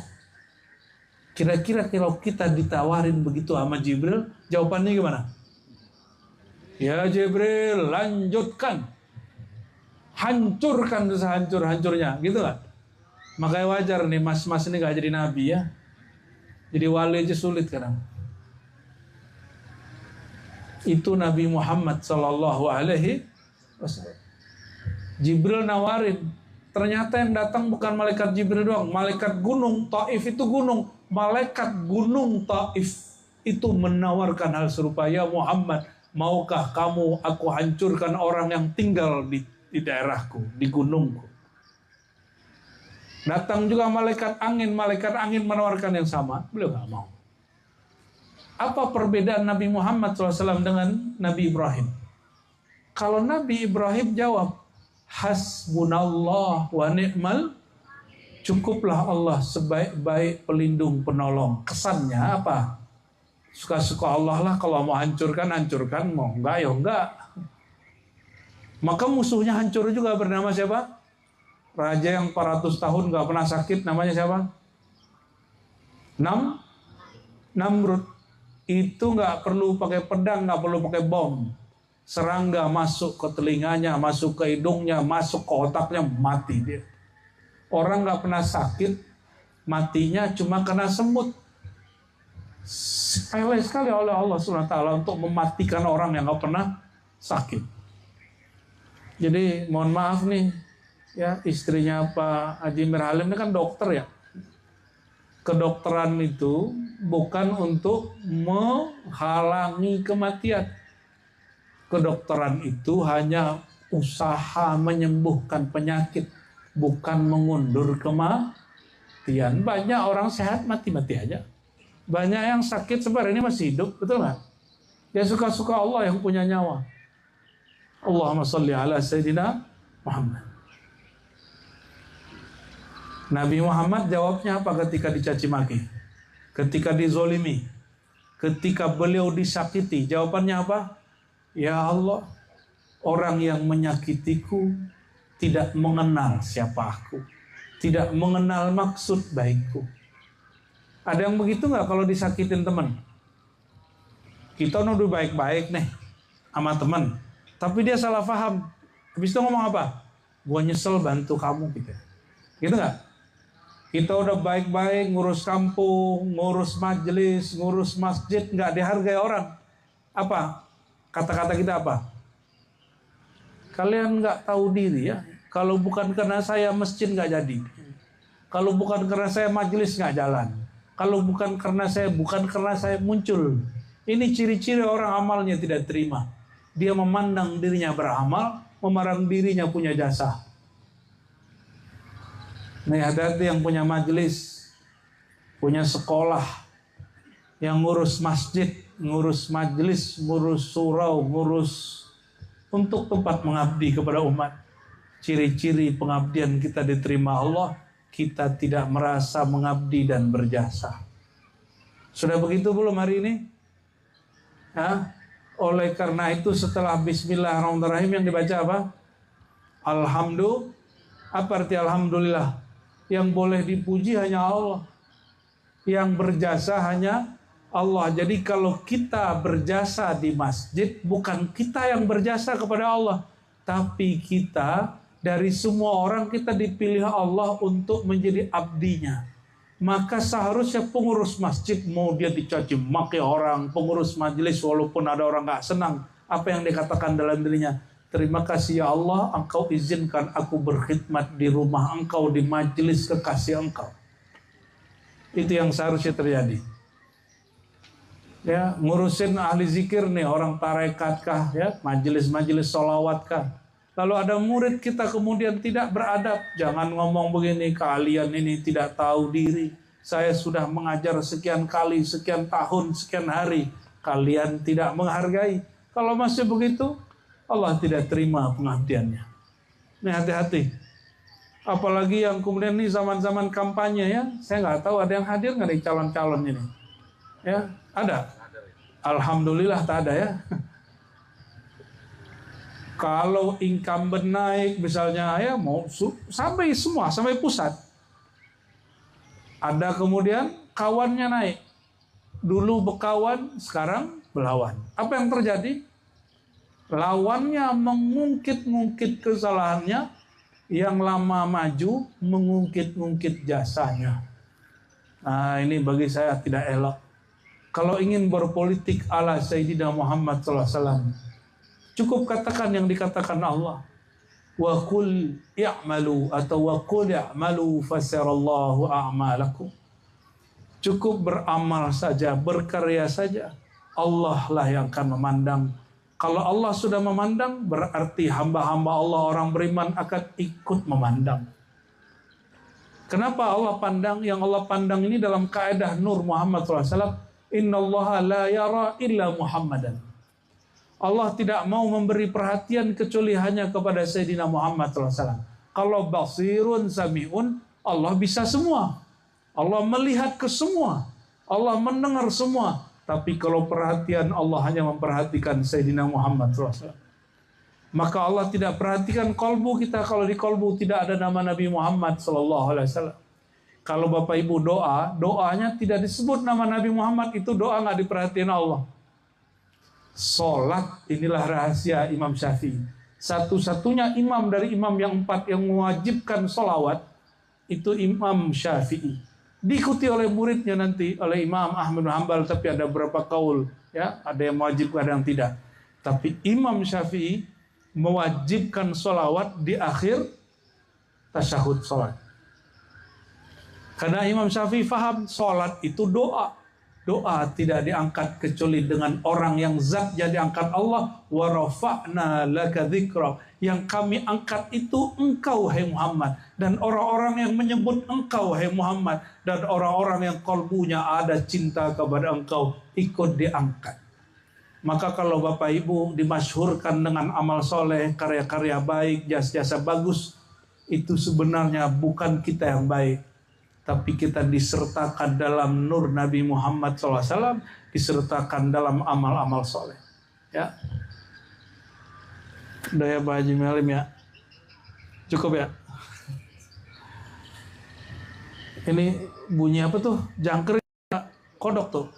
Kira-kira kalau kita ditawarin begitu sama Jibril, jawabannya gimana? Ya Jibril, lanjutkan. Hancurkan sehancur-hancurnya. Gitu kan? Makanya wajar nih mas-mas ini gak jadi nabi ya. Jadi wali aja sulit kadang. Itu Nabi Muhammad Sallallahu Alaihi Wasallam. Jibril nawarin. Ternyata yang datang bukan malaikat Jibril doang. Malaikat gunung Taif itu gunung. Malaikat gunung Taif itu menawarkan hal serupa. Ya Muhammad, maukah kamu aku hancurkan orang yang tinggal di daerahku, di gunungku. Datang juga malaikat angin menawarkan yang sama. Beliau gak mau. Apa perbedaan Nabi Muhammad SAW dengan Nabi Ibrahim? Kalau Nabi Ibrahim jawab, hasbunallah wa ni'mal, cukuplah Allah sebaik-baik pelindung penolong. Kesannya apa? Suka-suka Allah lah, kalau mau hancurkan, mau enggak ya enggak. Maka musuhnya hancur juga, bernama siapa? Raja yang 400 tahun gak pernah sakit, namanya siapa? Namrud. Itu gak perlu pakai pedang, gak perlu pakai bom. Serangga masuk ke telinganya, masuk ke hidungnya, masuk ke otaknya, mati dia. Orang gak pernah sakit, matinya cuma kena semut. Sepele sekali oleh Allah SWT untuk mematikan orang yang gak pernah sakit. Jadi mohon maaf nih, ya istrinya Pak Haji Mirhalim ini kan dokter ya. Kedokteran itu bukan untuk menghalangi kematian. Kedokteran itu hanya usaha menyembuhkan penyakit, bukan mengundur kematian. Banyak orang sehat mati-mati aja. Banyak yang sakit sebenarnya ini masih hidup, betul nggak? Ya suka-suka Allah yang punya nyawa. Allahumma sholli ala Sayyidina Muhammad. Nabi Muhammad jawabnya apa ketika dicaci maki? Ketika dizolimi? Ketika beliau disakiti? Jawabannya apa? Ya Allah, orang yang menyakitiku tidak mengenal siapa aku. Tidak mengenal maksud baikku. Ada yang begitu nggak kalau disakitin teman? Kita nuduh baik-baik nih sama teman, tapi dia salah paham. Habis itu ngomong apa? Gua nyesel bantu kamu gitu. Gitu nggak? Kita udah baik-baik ngurus kampung, ngurus majelis, ngurus masjid, nggak dihargai orang. Apa? Kata-kata kita apa? Kalian nggak tahu diri ya. Kalau bukan karena saya masjid nggak jadi. Kalau bukan karena saya majelis nggak jalan. Kalau bukan karena saya muncul. Ini ciri-ciri orang amalnya tidak terima. Dia memandang dirinya beramal, memandang dirinya punya jasa. Nih hati-hati yang punya majelis, punya sekolah, yang ngurus masjid, ngurus majelis, ngurus surau, ngurus untuk tempat mengabdi kepada umat. Ciri-ciri pengabdian kita diterima Allah, kita tidak merasa mengabdi dan berjasa. Sudah begitu belum hari ini? Oleh karena itu setelah Bismillahirrahmanirrahim yang dibaca apa? Alhamdulillah. Apa arti Alhamdulillah? Yang boleh dipuji hanya Allah. Yang berjasa hanya Allah. Jadi kalau kita berjasa di masjid, bukan kita yang berjasa kepada Allah, tapi kita dari semua orang kita dipilih Allah untuk menjadi abdinya. Maka seharusnya pengurus masjid, mau dia dicaci maki orang, pengurus majelis walaupun ada orang gak senang, apa yang dikatakan dalam dirinya? Terima kasih ya Allah, Engkau izinkan aku berkhidmat di rumah Engkau, di majelis kekasih Engkau. Itu yang seharusnya terjadi. Ya, ngurusin ahli zikir nih, orang tarekat kah, ya, majelis-majelis sholawat kah. Lalu ada murid kita kemudian tidak beradab, jangan ngomong begini, kalian ini tidak tahu diri. Saya sudah mengajar sekian kali, sekian tahun, sekian hari, kalian tidak menghargai. Kalau masih begitu, Allah tidak terima pengabdiannya. Ini hati-hati. Apalagi yang kemudian ini zaman-zaman kampanye ya, saya nggak tahu ada yang hadir nggak di calon-calon ini. Ya, ada. Alhamdulillah tak ada ya. Kalau incumbent naik misalnya ya mau sampai semua, sampai pusat. Ada kemudian kawannya naik. Dulu berkawan, sekarang berlawan. Apa yang terjadi? Lawannya mengungkit-ungkit kesalahannya, yang lama maju mengungkit-ungkit jasanya. Nah, ini bagi saya tidak elok. Kalau ingin berpolitik ala Sayyidina Muhammad SAW, cukup katakan yang dikatakan Allah. Wa qul i'malu atau wa qul i'malu fasarallahu a'malakum. Cukup beramal saja, berkarya saja. Allah lah yang akan memandang. Kalau Allah sudah memandang, berarti hamba-hamba Allah orang beriman akan ikut memandang. Kenapa Allah pandang? Yang Allah pandang ini dalam kaidah Nur Muhammad SAW. Innallaha la yara illa Muhammadan. Allah tidak mau memberi perhatian kecuali hanya kepada Sayyidina Muhammad SAW. Kalau basirun sami'un, Allah bisa semua. Allah melihat ke semua. Allah mendengar semua. Tapi kalau perhatian Allah hanya memperhatikan Sayyidina Muhammad SAW. Maka Allah tidak perhatikan kolbu kita. Kalau di kolbu tidak ada nama Nabi Muhammad SAW. Kalau Bapak Ibu doa, doanya tidak disebut nama Nabi Muhammad, itu doa nggak diperhatiin Allah. Sholat, inilah rahasia Imam Syafi'i. Satu-satunya imam dari imam yang 4 yang mewajibkan sholawat, itu Imam Syafi'i. Diikuti oleh muridnya nanti, oleh Imam Ahmad bin Hanbal, tapi ada beberapa kaul, ya, ada yang mewajibkan, ada yang tidak. Tapi Imam Syafi'i mewajibkan sholawat di akhir tasyahud sholat. Karena Imam Syafi'i faham sholat itu doa. Doa tidak diangkat kecuali dengan orang yang zatnya diangkat Allah. Wa rafa'na laka dzikra. Yang kami angkat itu engkau, hai Muhammad. Dan orang-orang yang menyebut engkau, hai Muhammad. Dan orang-orang yang kalbunya ada cinta kepada engkau, ikut diangkat. Maka kalau Bapak Ibu dimasyhurkan dengan amal soleh, karya-karya baik, jasa-jasa bagus, itu sebenarnya bukan kita yang baik. Tapi kita disertakan dalam nur Nabi Muhammad SAW, disertakan dalam amal-amal soleh. Ya, udah ya Pak Haji Melim ya, cukup ya. Ini bunyi apa tuh? Jangkrik, kodok tuh.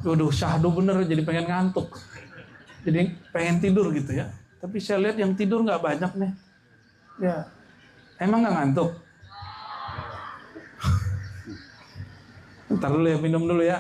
Waduh, syahdu bener, jadi pengen ngantuk, jadi pengen tidur gitu ya. Tapi saya lihat yang tidur nggak banyak nih. Ya, emang nggak ngantuk? Ntar dulu ya, minum dulu ya.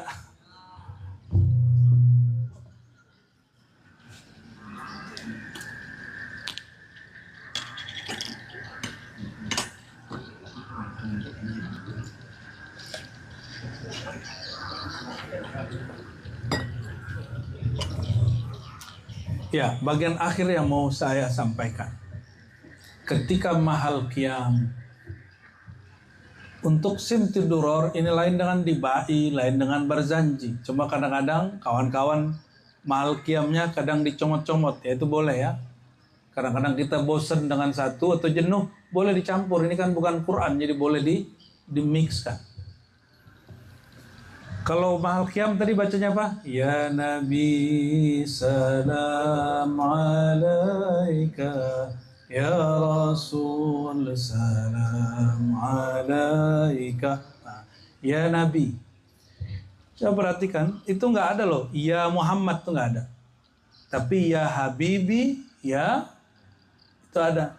Ya, bagian akhir yang mau saya sampaikan. Ketika mahal qiyam, untuk simti duror ini lain dengan dibai, lain dengan berjanji. Cuma kadang-kadang kawan-kawan mahal qiyamnya kadang dicomot-comot, ya itu boleh ya. Kadang-kadang kita bosan dengan satu atau jenuh, boleh dicampur. Ini kan bukan Quran, jadi boleh dimixkan. Kalau mahal qiyam tadi bacanya apa? Ya Nabi salam alaika, ya Rasul salam alaika. Nah, ya Nabi. Coba perhatikan, itu nggak ada loh. Ya Muhammad itu nggak ada. Tapi ya Habibi, ya itu ada.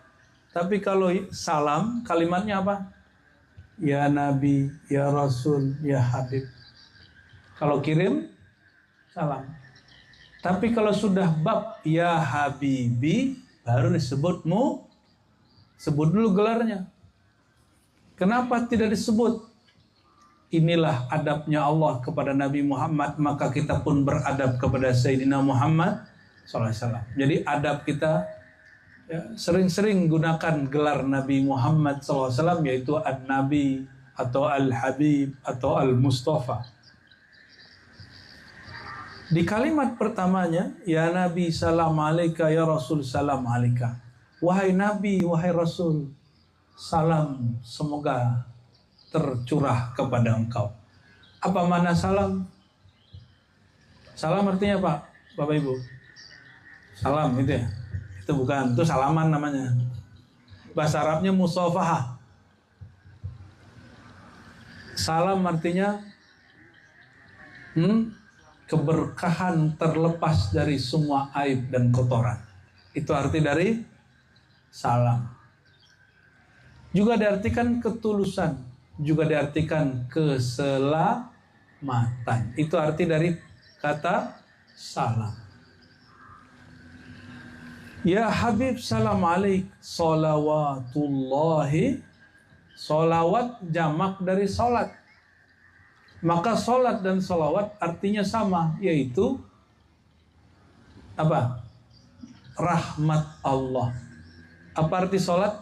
Tapi kalau salam, kalimatnya apa? Ya Nabi, ya Rasul, ya Habib. Kalau kirim, salam. Tapi kalau sudah bab ya Habibi, baru disebutmu, sebut dulu gelarnya. Kenapa tidak disebut? Inilah adabnya Allah kepada Nabi Muhammad, maka kita pun beradab kepada Sayyidina Muhammad SAW. Jadi adab kita, ya, sering-sering gunakan gelar Nabi Muhammad SAW, yaitu An-Nabi atau Al-Habib atau Al-Mustafa. Di kalimat pertamanya, ya Nabi salam alaika, ya Rasul salam alaika. Wahai Nabi, wahai Rasul, salam semoga tercurah kepada engkau. Apa makna salam? Salam artinya apa, Bapak Ibu? Salam itu ya? Itu bukan, itu salaman namanya. Bahasa Arabnya musafahah. Salam artinya keberkahan terlepas dari semua aib dan kotoran. Itu arti dari salam. Juga diartikan ketulusan, juga diartikan keselamatan. Itu arti dari kata salam. Ya Habib salam alaik, salawatullahi. Salawat jamak dari salat. Maka salat dan salawat artinya sama, yaitu apa? Rahmat Allah. Apa arti salat?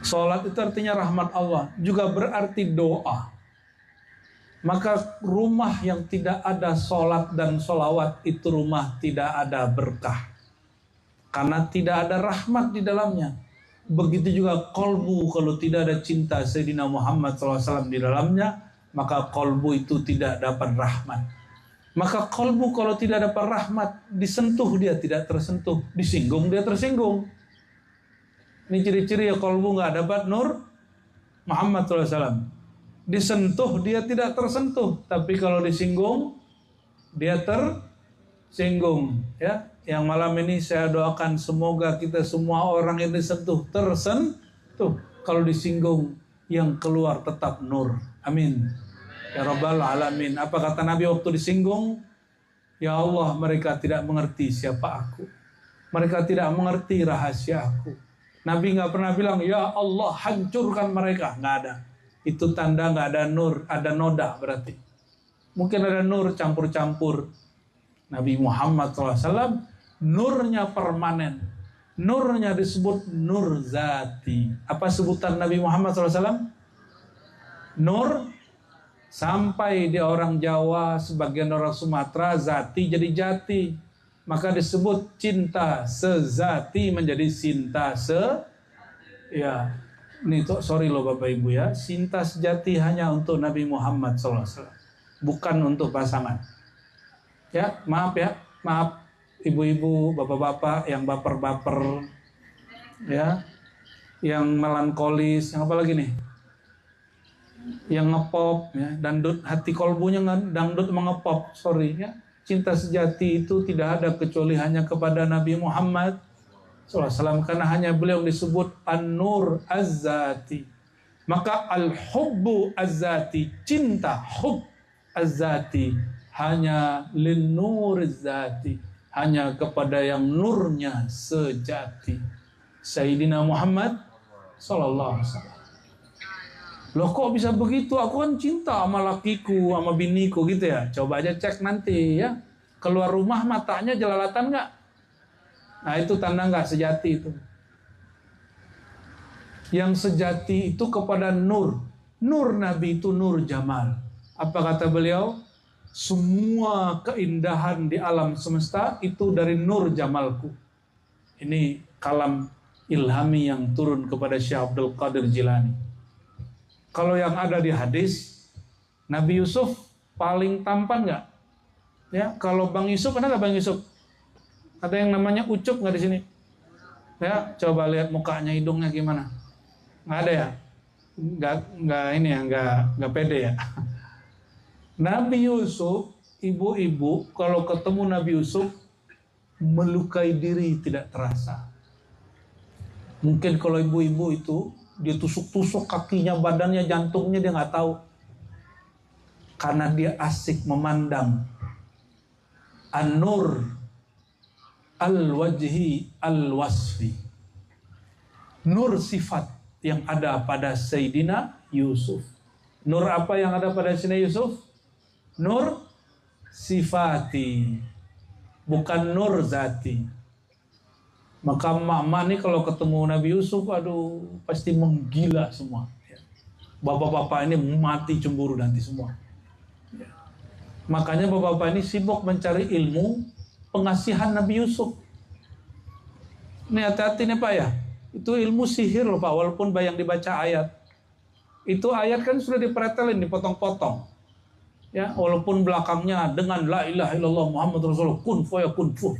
Salat itu artinya rahmat Allah, juga berarti doa. Maka rumah yang tidak ada salat dan salawat itu rumah tidak ada berkah. Karena tidak ada rahmat di dalamnya. Begitu juga kolbu, kalau tidak ada cinta Sayyidina Muhammad SAW di dalamnya, maka kolbu itu tidak dapat rahmat. Maka kolbu kalau tidak dapat rahmat, disentuh dia tidak tersentuh, disinggung dia tersinggung. Ini ciri-ciri ya kolbu nggak dapat nur Muhammad SAW. Disentuh dia tidak tersentuh, tapi kalau disinggung dia tersinggung. Ya, yang malam ini saya doakan semoga kita semua orang yang disentuh tersentuh. Kalau disinggung yang keluar tetap nur. Amin. Ya Rabbal Alamin. Apa kata Nabi waktu disinggung? Ya Allah, mereka tidak mengerti siapa aku. Mereka tidak mengerti rahasia aku. Nabi nggak pernah bilang, ya Allah hancurkan mereka. Nggak ada. Itu tanda nggak ada nur, ada noda berarti. Mungkin ada nur campur-campur. Nabi Muhammad SAW, nurnya permanen. Nurnya disebut nur zati. Apa sebutan Nabi Muhammad SAW? Nur. Sampai di orang Jawa, sebagian orang Sumatera, zati jadi jati. Maka disebut cinta sezati menjadi cinta ya. Ini tuh sorry loh Bapak Ibu ya, cinta sejati hanya untuk Nabi Muhammad SAW, bukan untuk pasangan. Ya, maaf ibu-ibu, bapak-bapak yang baper-baper, ya, yang melankolis, yang apa lagi nih, yang ngepop, ya, dangdut hati kolbunya dangdut mengepop, sorry ya. Cinta sejati itu tidak ada kecuali hanya kepada Nabi Muhammad SAW, karena hanya beliau disebut An-Nur Az-Zati. Maka Al-Hubbu Az-Zati, cinta hub Az-Zati, hanya Lin-Nur Az-Zati, hanya kepada yang nurnya sejati, Sayyidina Muhammad SAW. Loh kok bisa begitu? Aku kan cinta sama lakiku, sama biniku gitu ya. Coba aja cek nanti ya. Keluar rumah matanya jelalatan nggak? Nah itu tanda nggak sejati itu. Yang sejati itu kepada nur. Nur Nabi itu nur jamal. Apa kata beliau? Semua keindahan di alam semesta itu dari nur jamalku. Ini kalam ilhami yang turun kepada Syekh Abdul Qadir Jilani. Kalau yang ada di hadis, Nabi Yusuf paling tampan nggak? Ya, kalau Bang Yusuf, ada nggak Bang Yusuf? Ada yang namanya Ucup nggak di sini? Ya, coba lihat mukanya, hidungnya gimana? Nggak ada ya? Nggak ini ya, nggak pede ya. Nabi Yusuf, ibu-ibu kalau ketemu Nabi Yusuf melukai diri tidak terasa. Mungkin kalau ibu-ibu itu dia tusuk-tusuk kakinya, badannya, jantungnya dia nggak tahu. Karena dia asik memandang An-Nur Al-Wajhi Al-Wasfi, nur sifat yang ada pada Sayyidina Yusuf. Nur apa yang ada pada Sayyidina Yusuf? Nur sifati, bukan nur zati. Maka mama nih kalau ketemu Nabi Yusuf, aduh pasti menggila semua. Bapak-bapak ini mati cemburu nanti semua. Makanya bapak-bapak ini sibuk mencari ilmu pengasihan Nabi Yusuf. Ini hati-hati nih Pak ya. Itu ilmu sihir loh Pak, walaupun yang dibaca ayat. Itu ayat kan sudah dipretelin, dipotong-potong. Ya, walaupun belakangnya dengan la ilaha illallah Muhammad Rasulullah kun fayakun fu.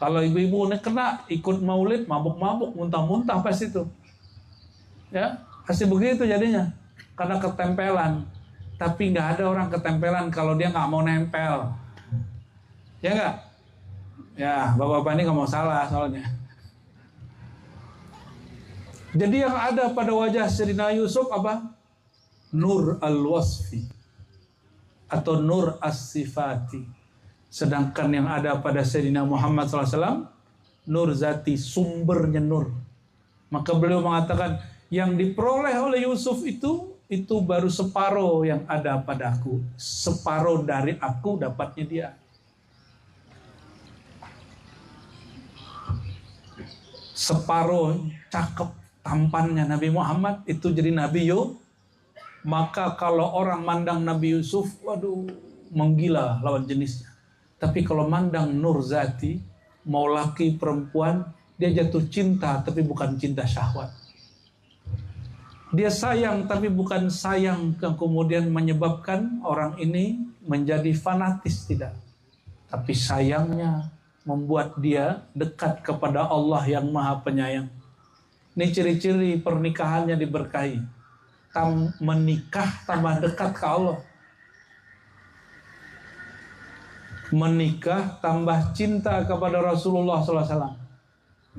Kalau ibu-ibu kena ikut maulid mabuk-mabuk, muntah-muntah pas itu. Ya, pasti begitu jadinya. Karena ketempelan. Tapi nggak ada orang ketempelan kalau dia nggak mau nempel. Ya nggak? Ya, bapak-bapak ini nggak mau salah soalnya. Jadi yang ada pada wajah Sayyidina Yusuf apa? Nur al-wasfi atau nur as-sifati. Sedangkan yang ada pada Sayyidina Muhammad SAW, nur zati, sumbernya nur. Maka beliau mengatakan, yang diperoleh oleh Yusuf itu baru separuh yang ada padaku. Separuh dari aku dapatnya dia. Separuh cakep tampannya Nabi Muhammad itu jadi Nabi Yusuf. Maka kalau orang mandang Nabi Yusuf, waduh, menggila lawan jenisnya. Tapi kalau mandang nur zati, mau laki perempuan, dia jatuh cinta tapi bukan cinta syahwat. Dia sayang tapi bukan sayang yang kemudian menyebabkan orang ini menjadi fanatis, tidak. Tapi sayangnya membuat dia dekat kepada Allah yang Maha Penyayang. Ini ciri-ciri pernikahannya diberkahi. Menikah tambah dekat ke Allah. Menikah tambah cinta kepada Rasulullah SAW.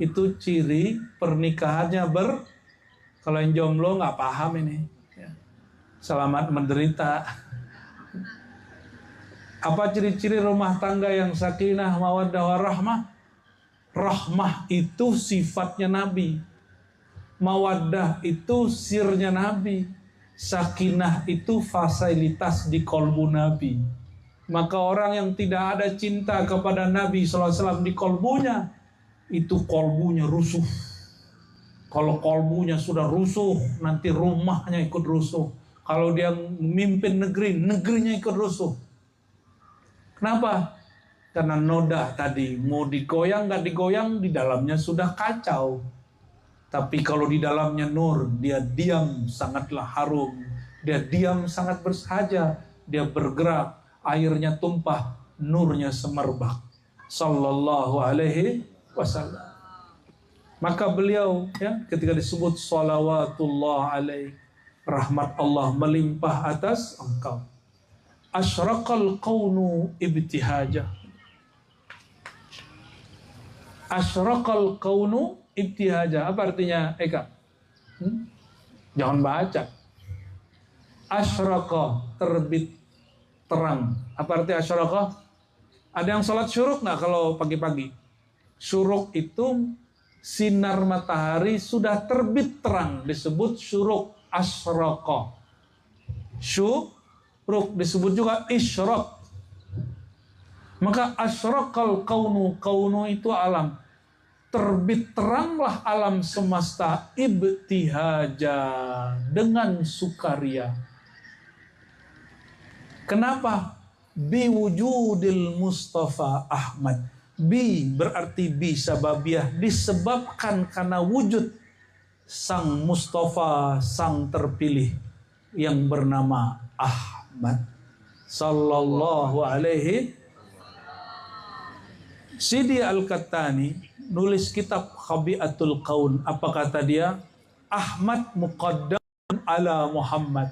Itu ciri pernikahannya kalau yang jomblo nggak paham ini. Selamat menderita. Apa ciri-ciri rumah tangga yang sakinah, mawaddah, warahmah? Rahmah itu sifatnya Nabi. Mawaddah itu sirnya Nabi. Sakinah itu fasilitas di kolbu Nabi. Maka orang yang tidak ada cinta kepada Nabi SAW di kolbunya, itu kolbunya rusuh. Kalau kolbunya sudah rusuh, nanti rumahnya ikut rusuh. Kalau dia memimpin negeri, negerinya ikut rusuh. Kenapa? Karena noda tadi, mau digoyang nggak digoyang, di dalamnya sudah kacau. Tapi kalau di dalamnya nur, dia diam sangatlah harum. Dia diam sangat bersahaja. Dia bergerak, airnya tumpah, nurnya semerbak. Sallallahu alaihi wasallam. Maka beliau ketika disebut salawatullah alaihi, rahmat Allah melimpah atas engkau. Asyraqal qawnu ibtihaja. Asyraqal qawnu ibtihaja. Apa artinya, Eka? Jangan baca. Asyraqa, terbit, terang. Apa arti asyraqa? Ada yang sholat syuruk nggak kalau pagi-pagi? Syuruk itu sinar matahari sudah terbit terang, disebut syuruk. Asyraqa. Syuruk disebut juga isyraq. Maka asyraqal qawnu, qawnu itu alam. Terbit teranglah alam semesta ibtihaja, dengan sukaria. Kenapa? Biwujudil Mustafa Ahmad. Bi berarti bi sababiyah, disebabkan karena wujud sang Mustafa, sang terpilih yang bernama Ahmad sallallahu alaihi. Sidi Al-Qattani nulis kitab Khabiatul Qaun. Apa kata dia? Ahmad muqaddam ala Muhammad.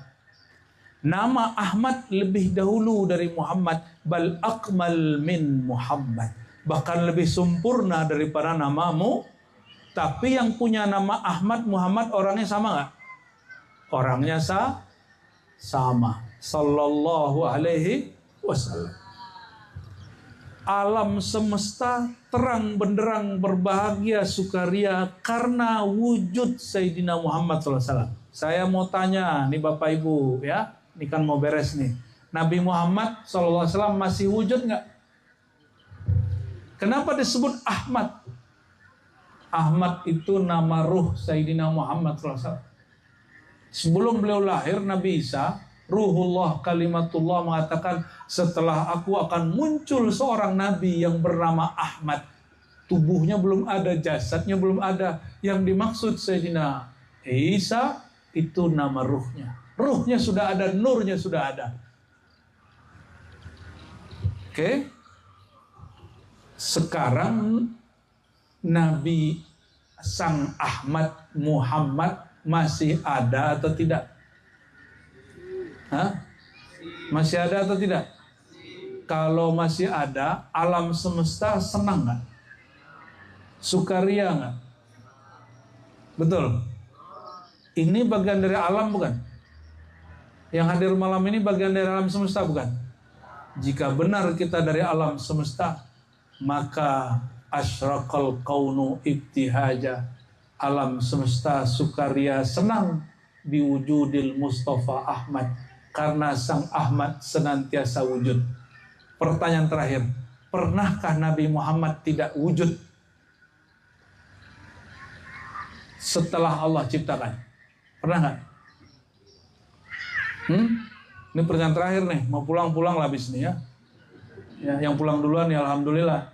Nama Ahmad lebih dahulu dari Muhammad. Bal akmal min Muhammad. Bahkan lebih sempurna daripada namamu. Tapi yang punya nama Ahmad Muhammad orangnya sama nggak? Orangnya sama. Sallallahu alaihi wasallam. Alam semesta terang benderang berbahagia sukaria karena wujud Sayyidina Muhammad SAW. Saya mau tanya nih Bapak Ibu ya, ini kan mau beres nih. Nabi Muhammad SAW masih wujud nggak? Kenapa disebut Ahmad? Ahmad itu nama ruh Sayyidina Muhammad SAW. Sebelum beliau lahir, Nabi Isa, Ruhullah kalimatullah mengatakan, setelah aku akan muncul seorang nabi yang bernama Ahmad. Tubuhnya belum ada, jasadnya belum ada. Yang dimaksud Sayyidina Isa itu nama ruhnya. Ruhnya sudah ada, nurnya sudah ada. Oke. Sekarang Nabi Sang Ahmad Muhammad masih ada atau tidak? Hah? Masih ada atau tidak? Kalau masih ada, alam semesta senang nggak? Sukaria nggak? Betul. Ini bagian dari alam bukan? Yang hadir malam ini bagian dari alam semesta bukan? Jika benar kita dari alam semesta, maka asyraqal kaunu ibtihaja, alam semesta sukaria senang biwujudil Mustafa Ahmad, karena Sang Ahmad senantiasa wujud. Pertanyaan terakhir, pernahkah Nabi Muhammad tidak wujud setelah Allah ciptakan? Pernah nggak? Ini pertanyaan terakhir nih, mau pulang-pulang lah habis ini ya. Ya, yang pulang duluan ya alhamdulillah.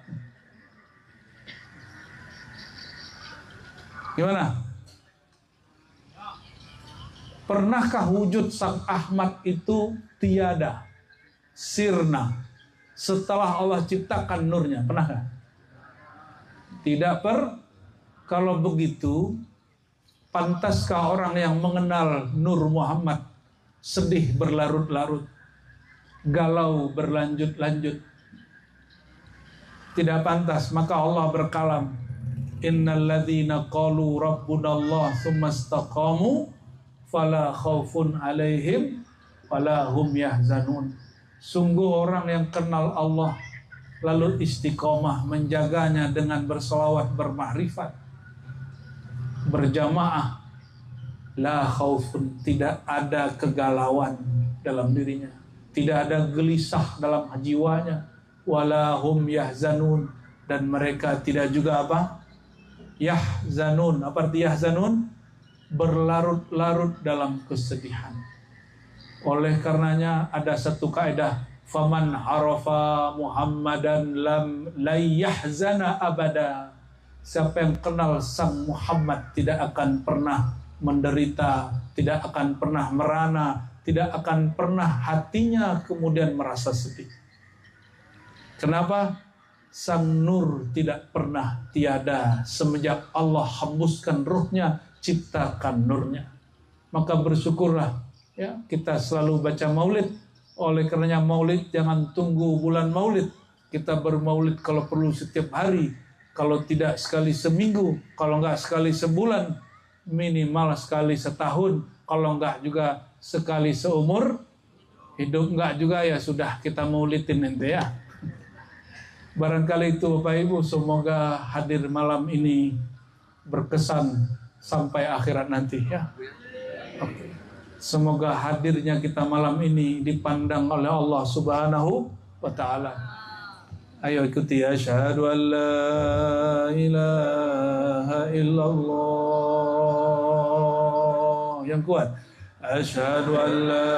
Gimana? Pernahkah wujud Sang Ahmad itu tiada, sirna, setelah Allah ciptakan nurnya? Pernahkah? Tidak Kalau begitu, pantaskah orang yang mengenal Nur Muhammad sedih berlarut-larut, galau berlanjut-lanjut? Tidak pantas. Maka Allah berkalam, innal ladzina qalu rabbunallah tsumma istaqamu fala khaufun alaihim wala hum yahzanun. Sungguh orang yang kenal Allah lalu istiqomah menjaganya dengan berselawat, bermakrifat, berjamaah, la khaufun, tidak ada kegalauan dalam dirinya, tidak ada gelisah dalam jiwanya, wala hum yahzanun, dan mereka tidak juga apa? Yahzanun. Apa arti yahzanun? Berlarut-larut dalam kesedihan. Oleh karenanya ada satu kaidah, faman arafa Muhammadan lam yahzana abada. Siapa yang kenal Sang Muhammad tidak akan pernah menderita, tidak akan pernah merana, tidak akan pernah hatinya kemudian merasa sedih. Kenapa? Sang Nur tidak pernah tiada semenjak Allah hembuskan ruhnya, ciptakan nurnya. Maka bersyukurlah ya, kita selalu baca maulid. Oleh karenanya maulid jangan tunggu bulan maulid. Kita bermaulid kalau perlu setiap hari, kalau tidak sekali seminggu, kalau enggak sekali sebulan, minimal sekali setahun, kalau enggak juga sekali seumur hidup. Enggak juga ya sudah kita maulidin ente ya. Barangkali itu Bapak Ibu, semoga hadir malam ini berkesan sampai akhirat nanti ya. Oke. Semoga hadirnya kita malam ini dipandang oleh Allah Subhanahu wa ta'ala. Ayo ikuti ya. Asyhadu an la ilaha illallah. Yang kuat. Asyhadu an la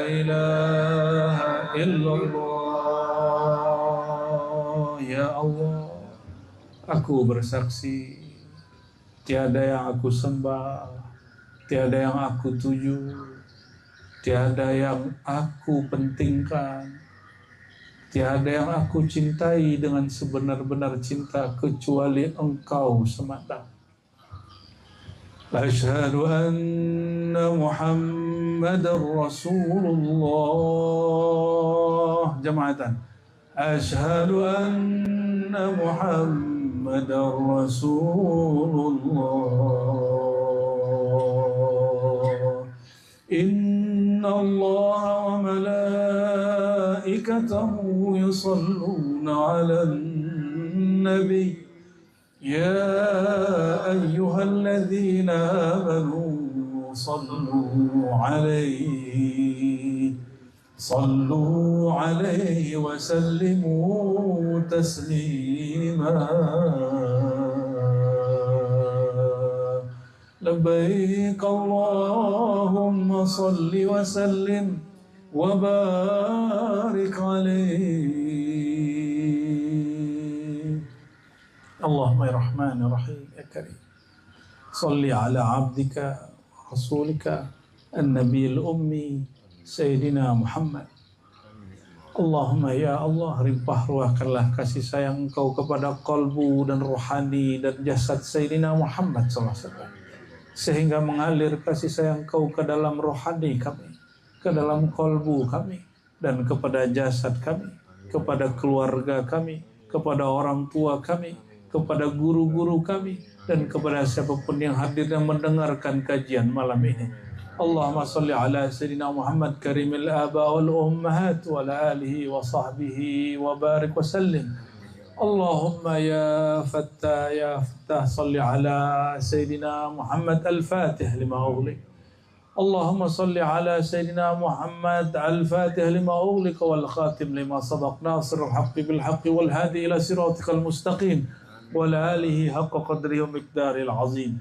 ilaha illallah. Ya Allah, aku bersaksi tiada yang aku sembah, tiada yang aku tuju, tiada yang aku pentingkan, tiada yang aku cintai dengan sebenar-benar cinta kecuali Engkau semata. Asyhadu anna Muhammadar Rasulullah. Jamaatan. Asyhadu anna Muhammadar Rasulullah. Inna Allah wa malaikatahu yusalluna 'alan nabi. Ya ayyuhalladzina amanu sallu 'alaihi صلوا عليه وسلموا تسليما لبيك اللهم صل وسلم وبارك عليه اللهم يا رحمن يا رحيم يا كريم صل على عبدك ورسولك An-Nabiyil Ummi Sayyidina Muhammad. Allahumma ya Allah, limpah ruahkanlah kasih sayang Engkau kepada kalbu dan rohani dan jasad Sayyidina Muhammad SAW, sehingga mengalir kasih sayang Engkau ke dalam rohani kami, ke dalam kalbu kami, dan kepada jasad kami, kepada keluarga kami, kepada orang tua kami, kepada guru-guru kami, dan kepada siapapun yang hadir dan mendengarkan kajian malam ini. Allahumma salli ala Sayyidina Muhammad karimil aba wal ummahat wa ala alihi wa sahbihi wa barik wa sallim. Allahumma ya Fattah salli ala Sayyidina Muhammad al-Fatih lima ughliq. Allahumma salli ala Sayyidina Muhammad al-Fatih lima ughliq wal khatim lima sabaq nasirul haqqi bil haqqi wal hadi ila siratikal mustaqim wa ala alihi haqqa qadrihi wa miqdaril azim.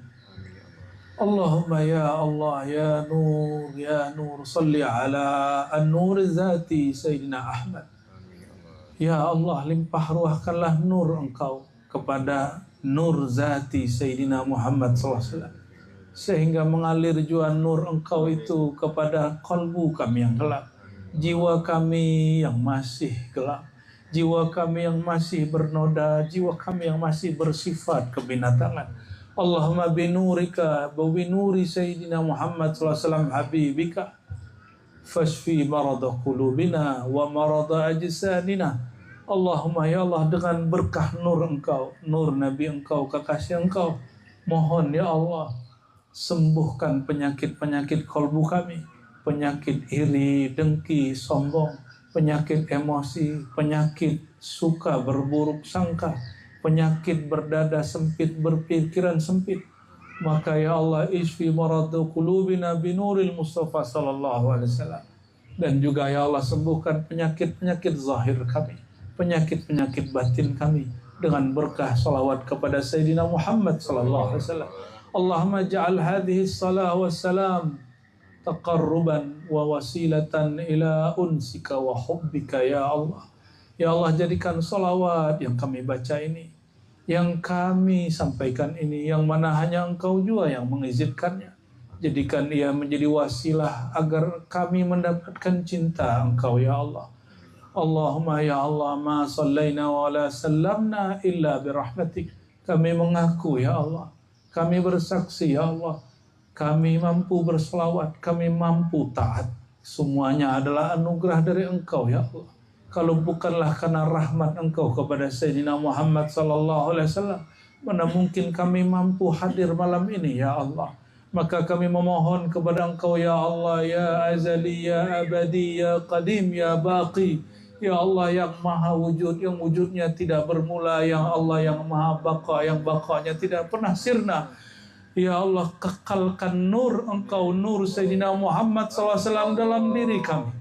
Allahumma ya Allah ya Nur salli ala an-nur zati Sayyidina Ahmad. Ya Allah, limpah ruahkanlah nur Engkau kepada nur zati Sayyidina Muhammad SAW, sehingga mengalir jua nur Engkau itu kepada kalbu kami yang gelap, jiwa kami yang masih gelap, jiwa kami yang masih bernoda, jiwa kami yang masih bersifat kebinatangan. Allahumma binurika wa binuri Sayyidina Muhammad SAW habibika fashfi marada qulubina wa marada ajsadina. Allahumma ya Allah, dengan berkah nur Engkau, nur Nabi Engkau, kekasih Engkau, mohon ya Allah, sembuhkan penyakit-penyakit kalbu kami, penyakit iri, dengki, sombong, penyakit emosi, penyakit suka berburuk sangka, penyakit berdada sempit, berpikiran sempit. Maka ya Allah, isfi maradu qulubina binuril Mustafa sallallahu alaihi wasallam. Dan juga ya Allah, sembuhkan penyakit-penyakit zahir kami, penyakit-penyakit batin kami, dengan berkah salawat kepada Sayyidina Muhammad sallallahu alaihi wasallam. Allahumma ja'al hadhihi salah wa salam taqarruban wa wasilatan ila unsika wa hubbika ya Allah. Ya Allah, jadikan salawat yang kami baca ini, yang kami sampaikan ini, yang mana hanya Engkau jua yang mengizinkannya, jadikan ia menjadi wasilah agar kami mendapatkan cinta Engkau ya Allah. Allahumma ya Allah, ma sallaina wa la sallamna illa birahmatik. Kami mengaku ya Allah, kami bersaksi ya Allah, kami mampu berselawat, kami mampu taat, semuanya adalah anugerah dari Engkau ya Allah. Kalau bukanlah karena rahmat Engkau kepada Sayyidina Muhammad sallallahu alaihi wasallam, mana mungkin kami mampu hadir malam ini ya Allah. Maka kami memohon kepada Engkau ya Allah, ya azali, ya abadi, ya qadim, ya baqi, ya Allah yang maha wujud, yang wujudnya tidak bermula, yang Allah yang maha baqa, yang baqanya tidak pernah sirna. Ya Allah, kekalkan nur Engkau, nur Sayyidina Muhammad SAW dalam diri kami.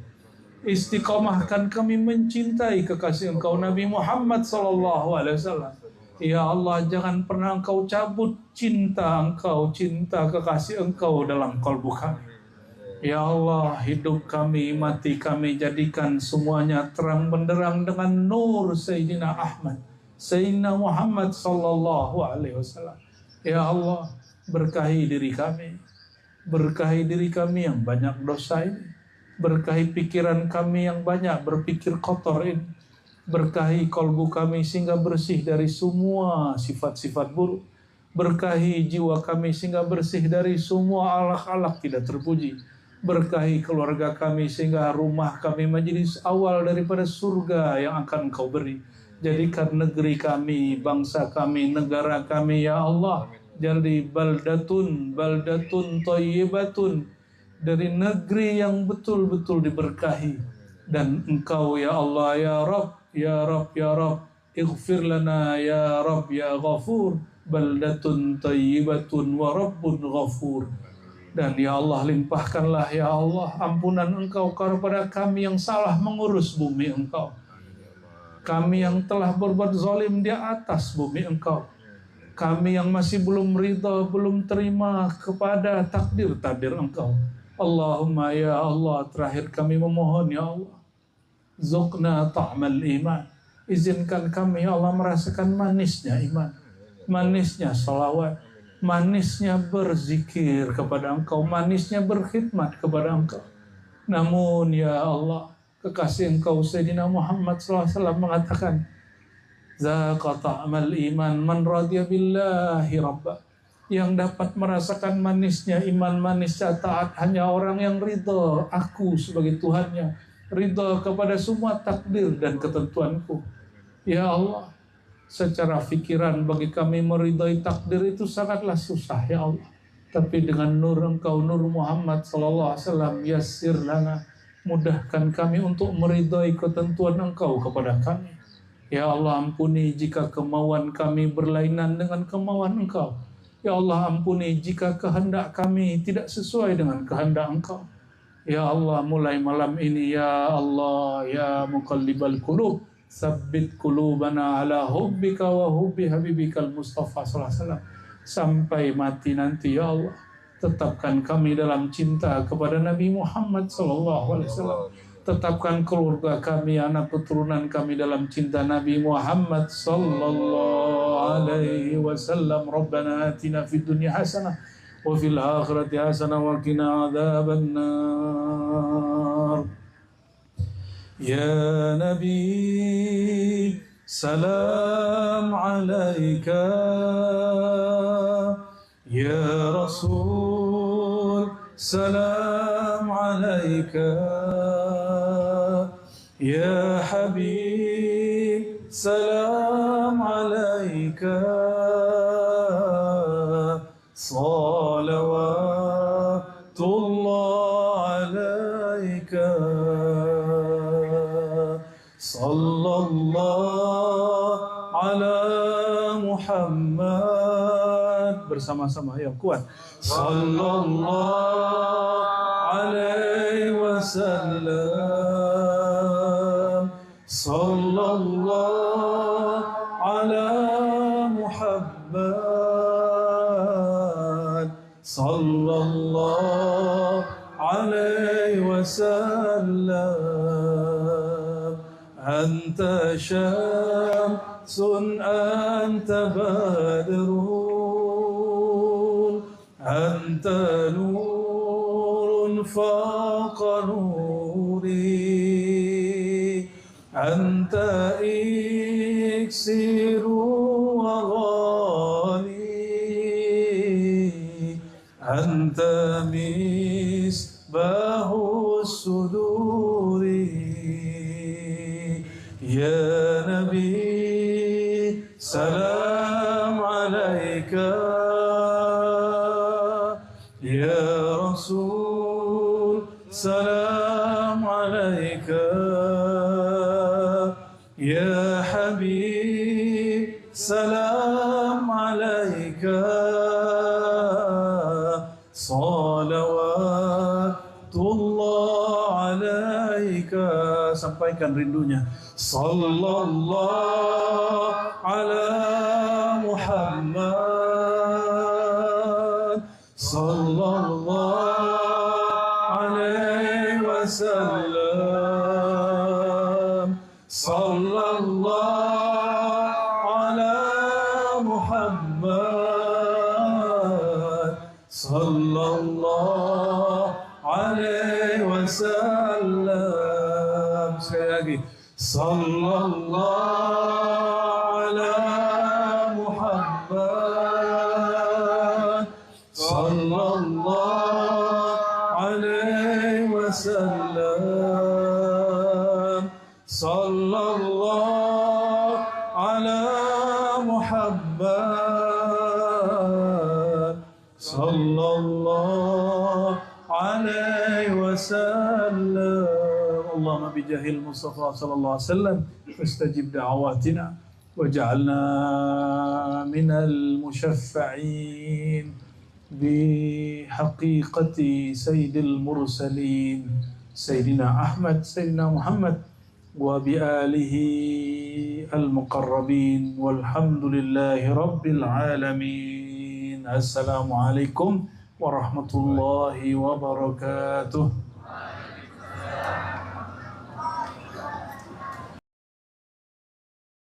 Istiqomahkan kami mencintai kekasih Engkau Nabi Muhammad SAW. Ya Allah, jangan pernah Engkau cabut cinta Engkau, cinta kekasih Engkau dalam kalbu kami. Ya Allah, hidup kami, mati kami, jadikan semuanya terang benderang dengan nur Sayyidina Ahmad, Sayyidina Muhammad SAW. Ya Allah, berkahi diri kami yang banyak dosa ini. Berkahi pikiran kami yang banyak berpikir kotor ini. Berkahi kalbu kami sehingga bersih dari semua sifat-sifat buruk. Berkahi jiwa kami sehingga bersih dari semua akhlak-akhlak tidak terpuji. Berkahi keluarga kami sehingga rumah kami menjadi awal daripada surga yang akan Engkau beri. Jadikan negeri kami, bangsa kami, negara kami ya Allah, jadi baldatun thayyibatun, dari negeri yang betul-betul diberkahi. Dan Engkau ya Allah, ya Rabb, ighfir lana ya Rabb, ya Ghafur, baldatun thayyibatun wa Rabbun Ghafur. Dan ya Allah, limpahkanlah ya Allah ampunan Engkau kepada kami yang salah mengurus bumi Engkau, kami yang telah berbuat zalim di atas bumi Engkau, kami yang masih belum ridha, belum terima kepada takdir-takdir Engkau. Allahumma ya Allah, terakhir kami memohon ya Allah, zuqna ta'mal iman. Izinkan kami ya Allah merasakan manisnya iman, manisnya salawat, manisnya berzikir kepada Engkau, manisnya berkhidmat kepada Engkau. Namun ya Allah, kekasih Engkau Sayyidina Muhammad SAW mengatakan, Zaqa ta'mal iman man radiya billahi rabba. Yang dapat merasakan manisnya iman, manisnya taat hanya orang yang ridha aku sebagai Tuhannya, ridha kepada semua takdir dan ketentuanku. Ya Allah, secara fikiran bagi kami meridai takdir itu sangatlah susah ya Allah. Tapi dengan nur Engkau, nur Muhammad sallallahu alaihi wasallam, yassir lana, mudahkan kami untuk meridai ketentuan Engkau kepada kami. Ya Allah, ampuni jika kemauan kami berlainan dengan kemauan Engkau. Ya Allah, ampuni jika kehendak kami tidak sesuai dengan kehendak Engkau. Ya Allah, mulai malam ini ya Allah, ya muqallibal qulub, tsabbit qulubana ala hubbika wa hubbi habibikal Mustafa sallallahu alaihi wasallam. Sampai mati nanti ya Allah, tetapkan kami dalam cinta kepada Nabi Muhammad sallallahu alaihi wasallam. Tetapkan keluarga kami, anak keturunan kami dalam cinta Nabi Muhammad sallallahu alaihi wasallam. Rabbana atina fid dunya hasanah wa fil akhirati hasanah wa qina adzabannar. Ya Nabi, salam alaika. Ya Rasul, salam alaika. Ya Habib, salam alaika. Salawatullah alaika. Sallallahu ala Muhammad. Bersama-sama yang kuat. Sallallahu alaihi wasallam. Sallallahu ala Muhammad. Sallallahu alaihi wasallam. Anta syamsun anta badrun, anta nurun faqa nuri, anta iksiru wa ghali, anta misbahu suduri. Ya Nabi, salam alaika. Ya Rasul, salam alaika. Ya Habib, salam alaika. Salawatullah alaika. Sampaikan rindunya. Sallallahu ala Muhammad. Sallallahu alaihi wasallam. Sallallahu ala Muhammad. Sallallahu alaihi wasallam. Sekali lagi. Sallallahu ala Muhammad. Sallallahu alaihi wasallam. Sallallahu ala Muhammad. Sallallahu alaihi wasallam. Allahumma bijahil Mustafa sallallahu alaihi wasallam fastajib da'awatina waj'alna minal musyaffa'in bihaqiqati sayyidil mursalin Sayyidina Ahmad, Sayyidina Muhammad wa bi alihi al-muqarrabin walhamdulillahi rabbil alamin. Assalamualaikum warahmatullahi wabarakatuh.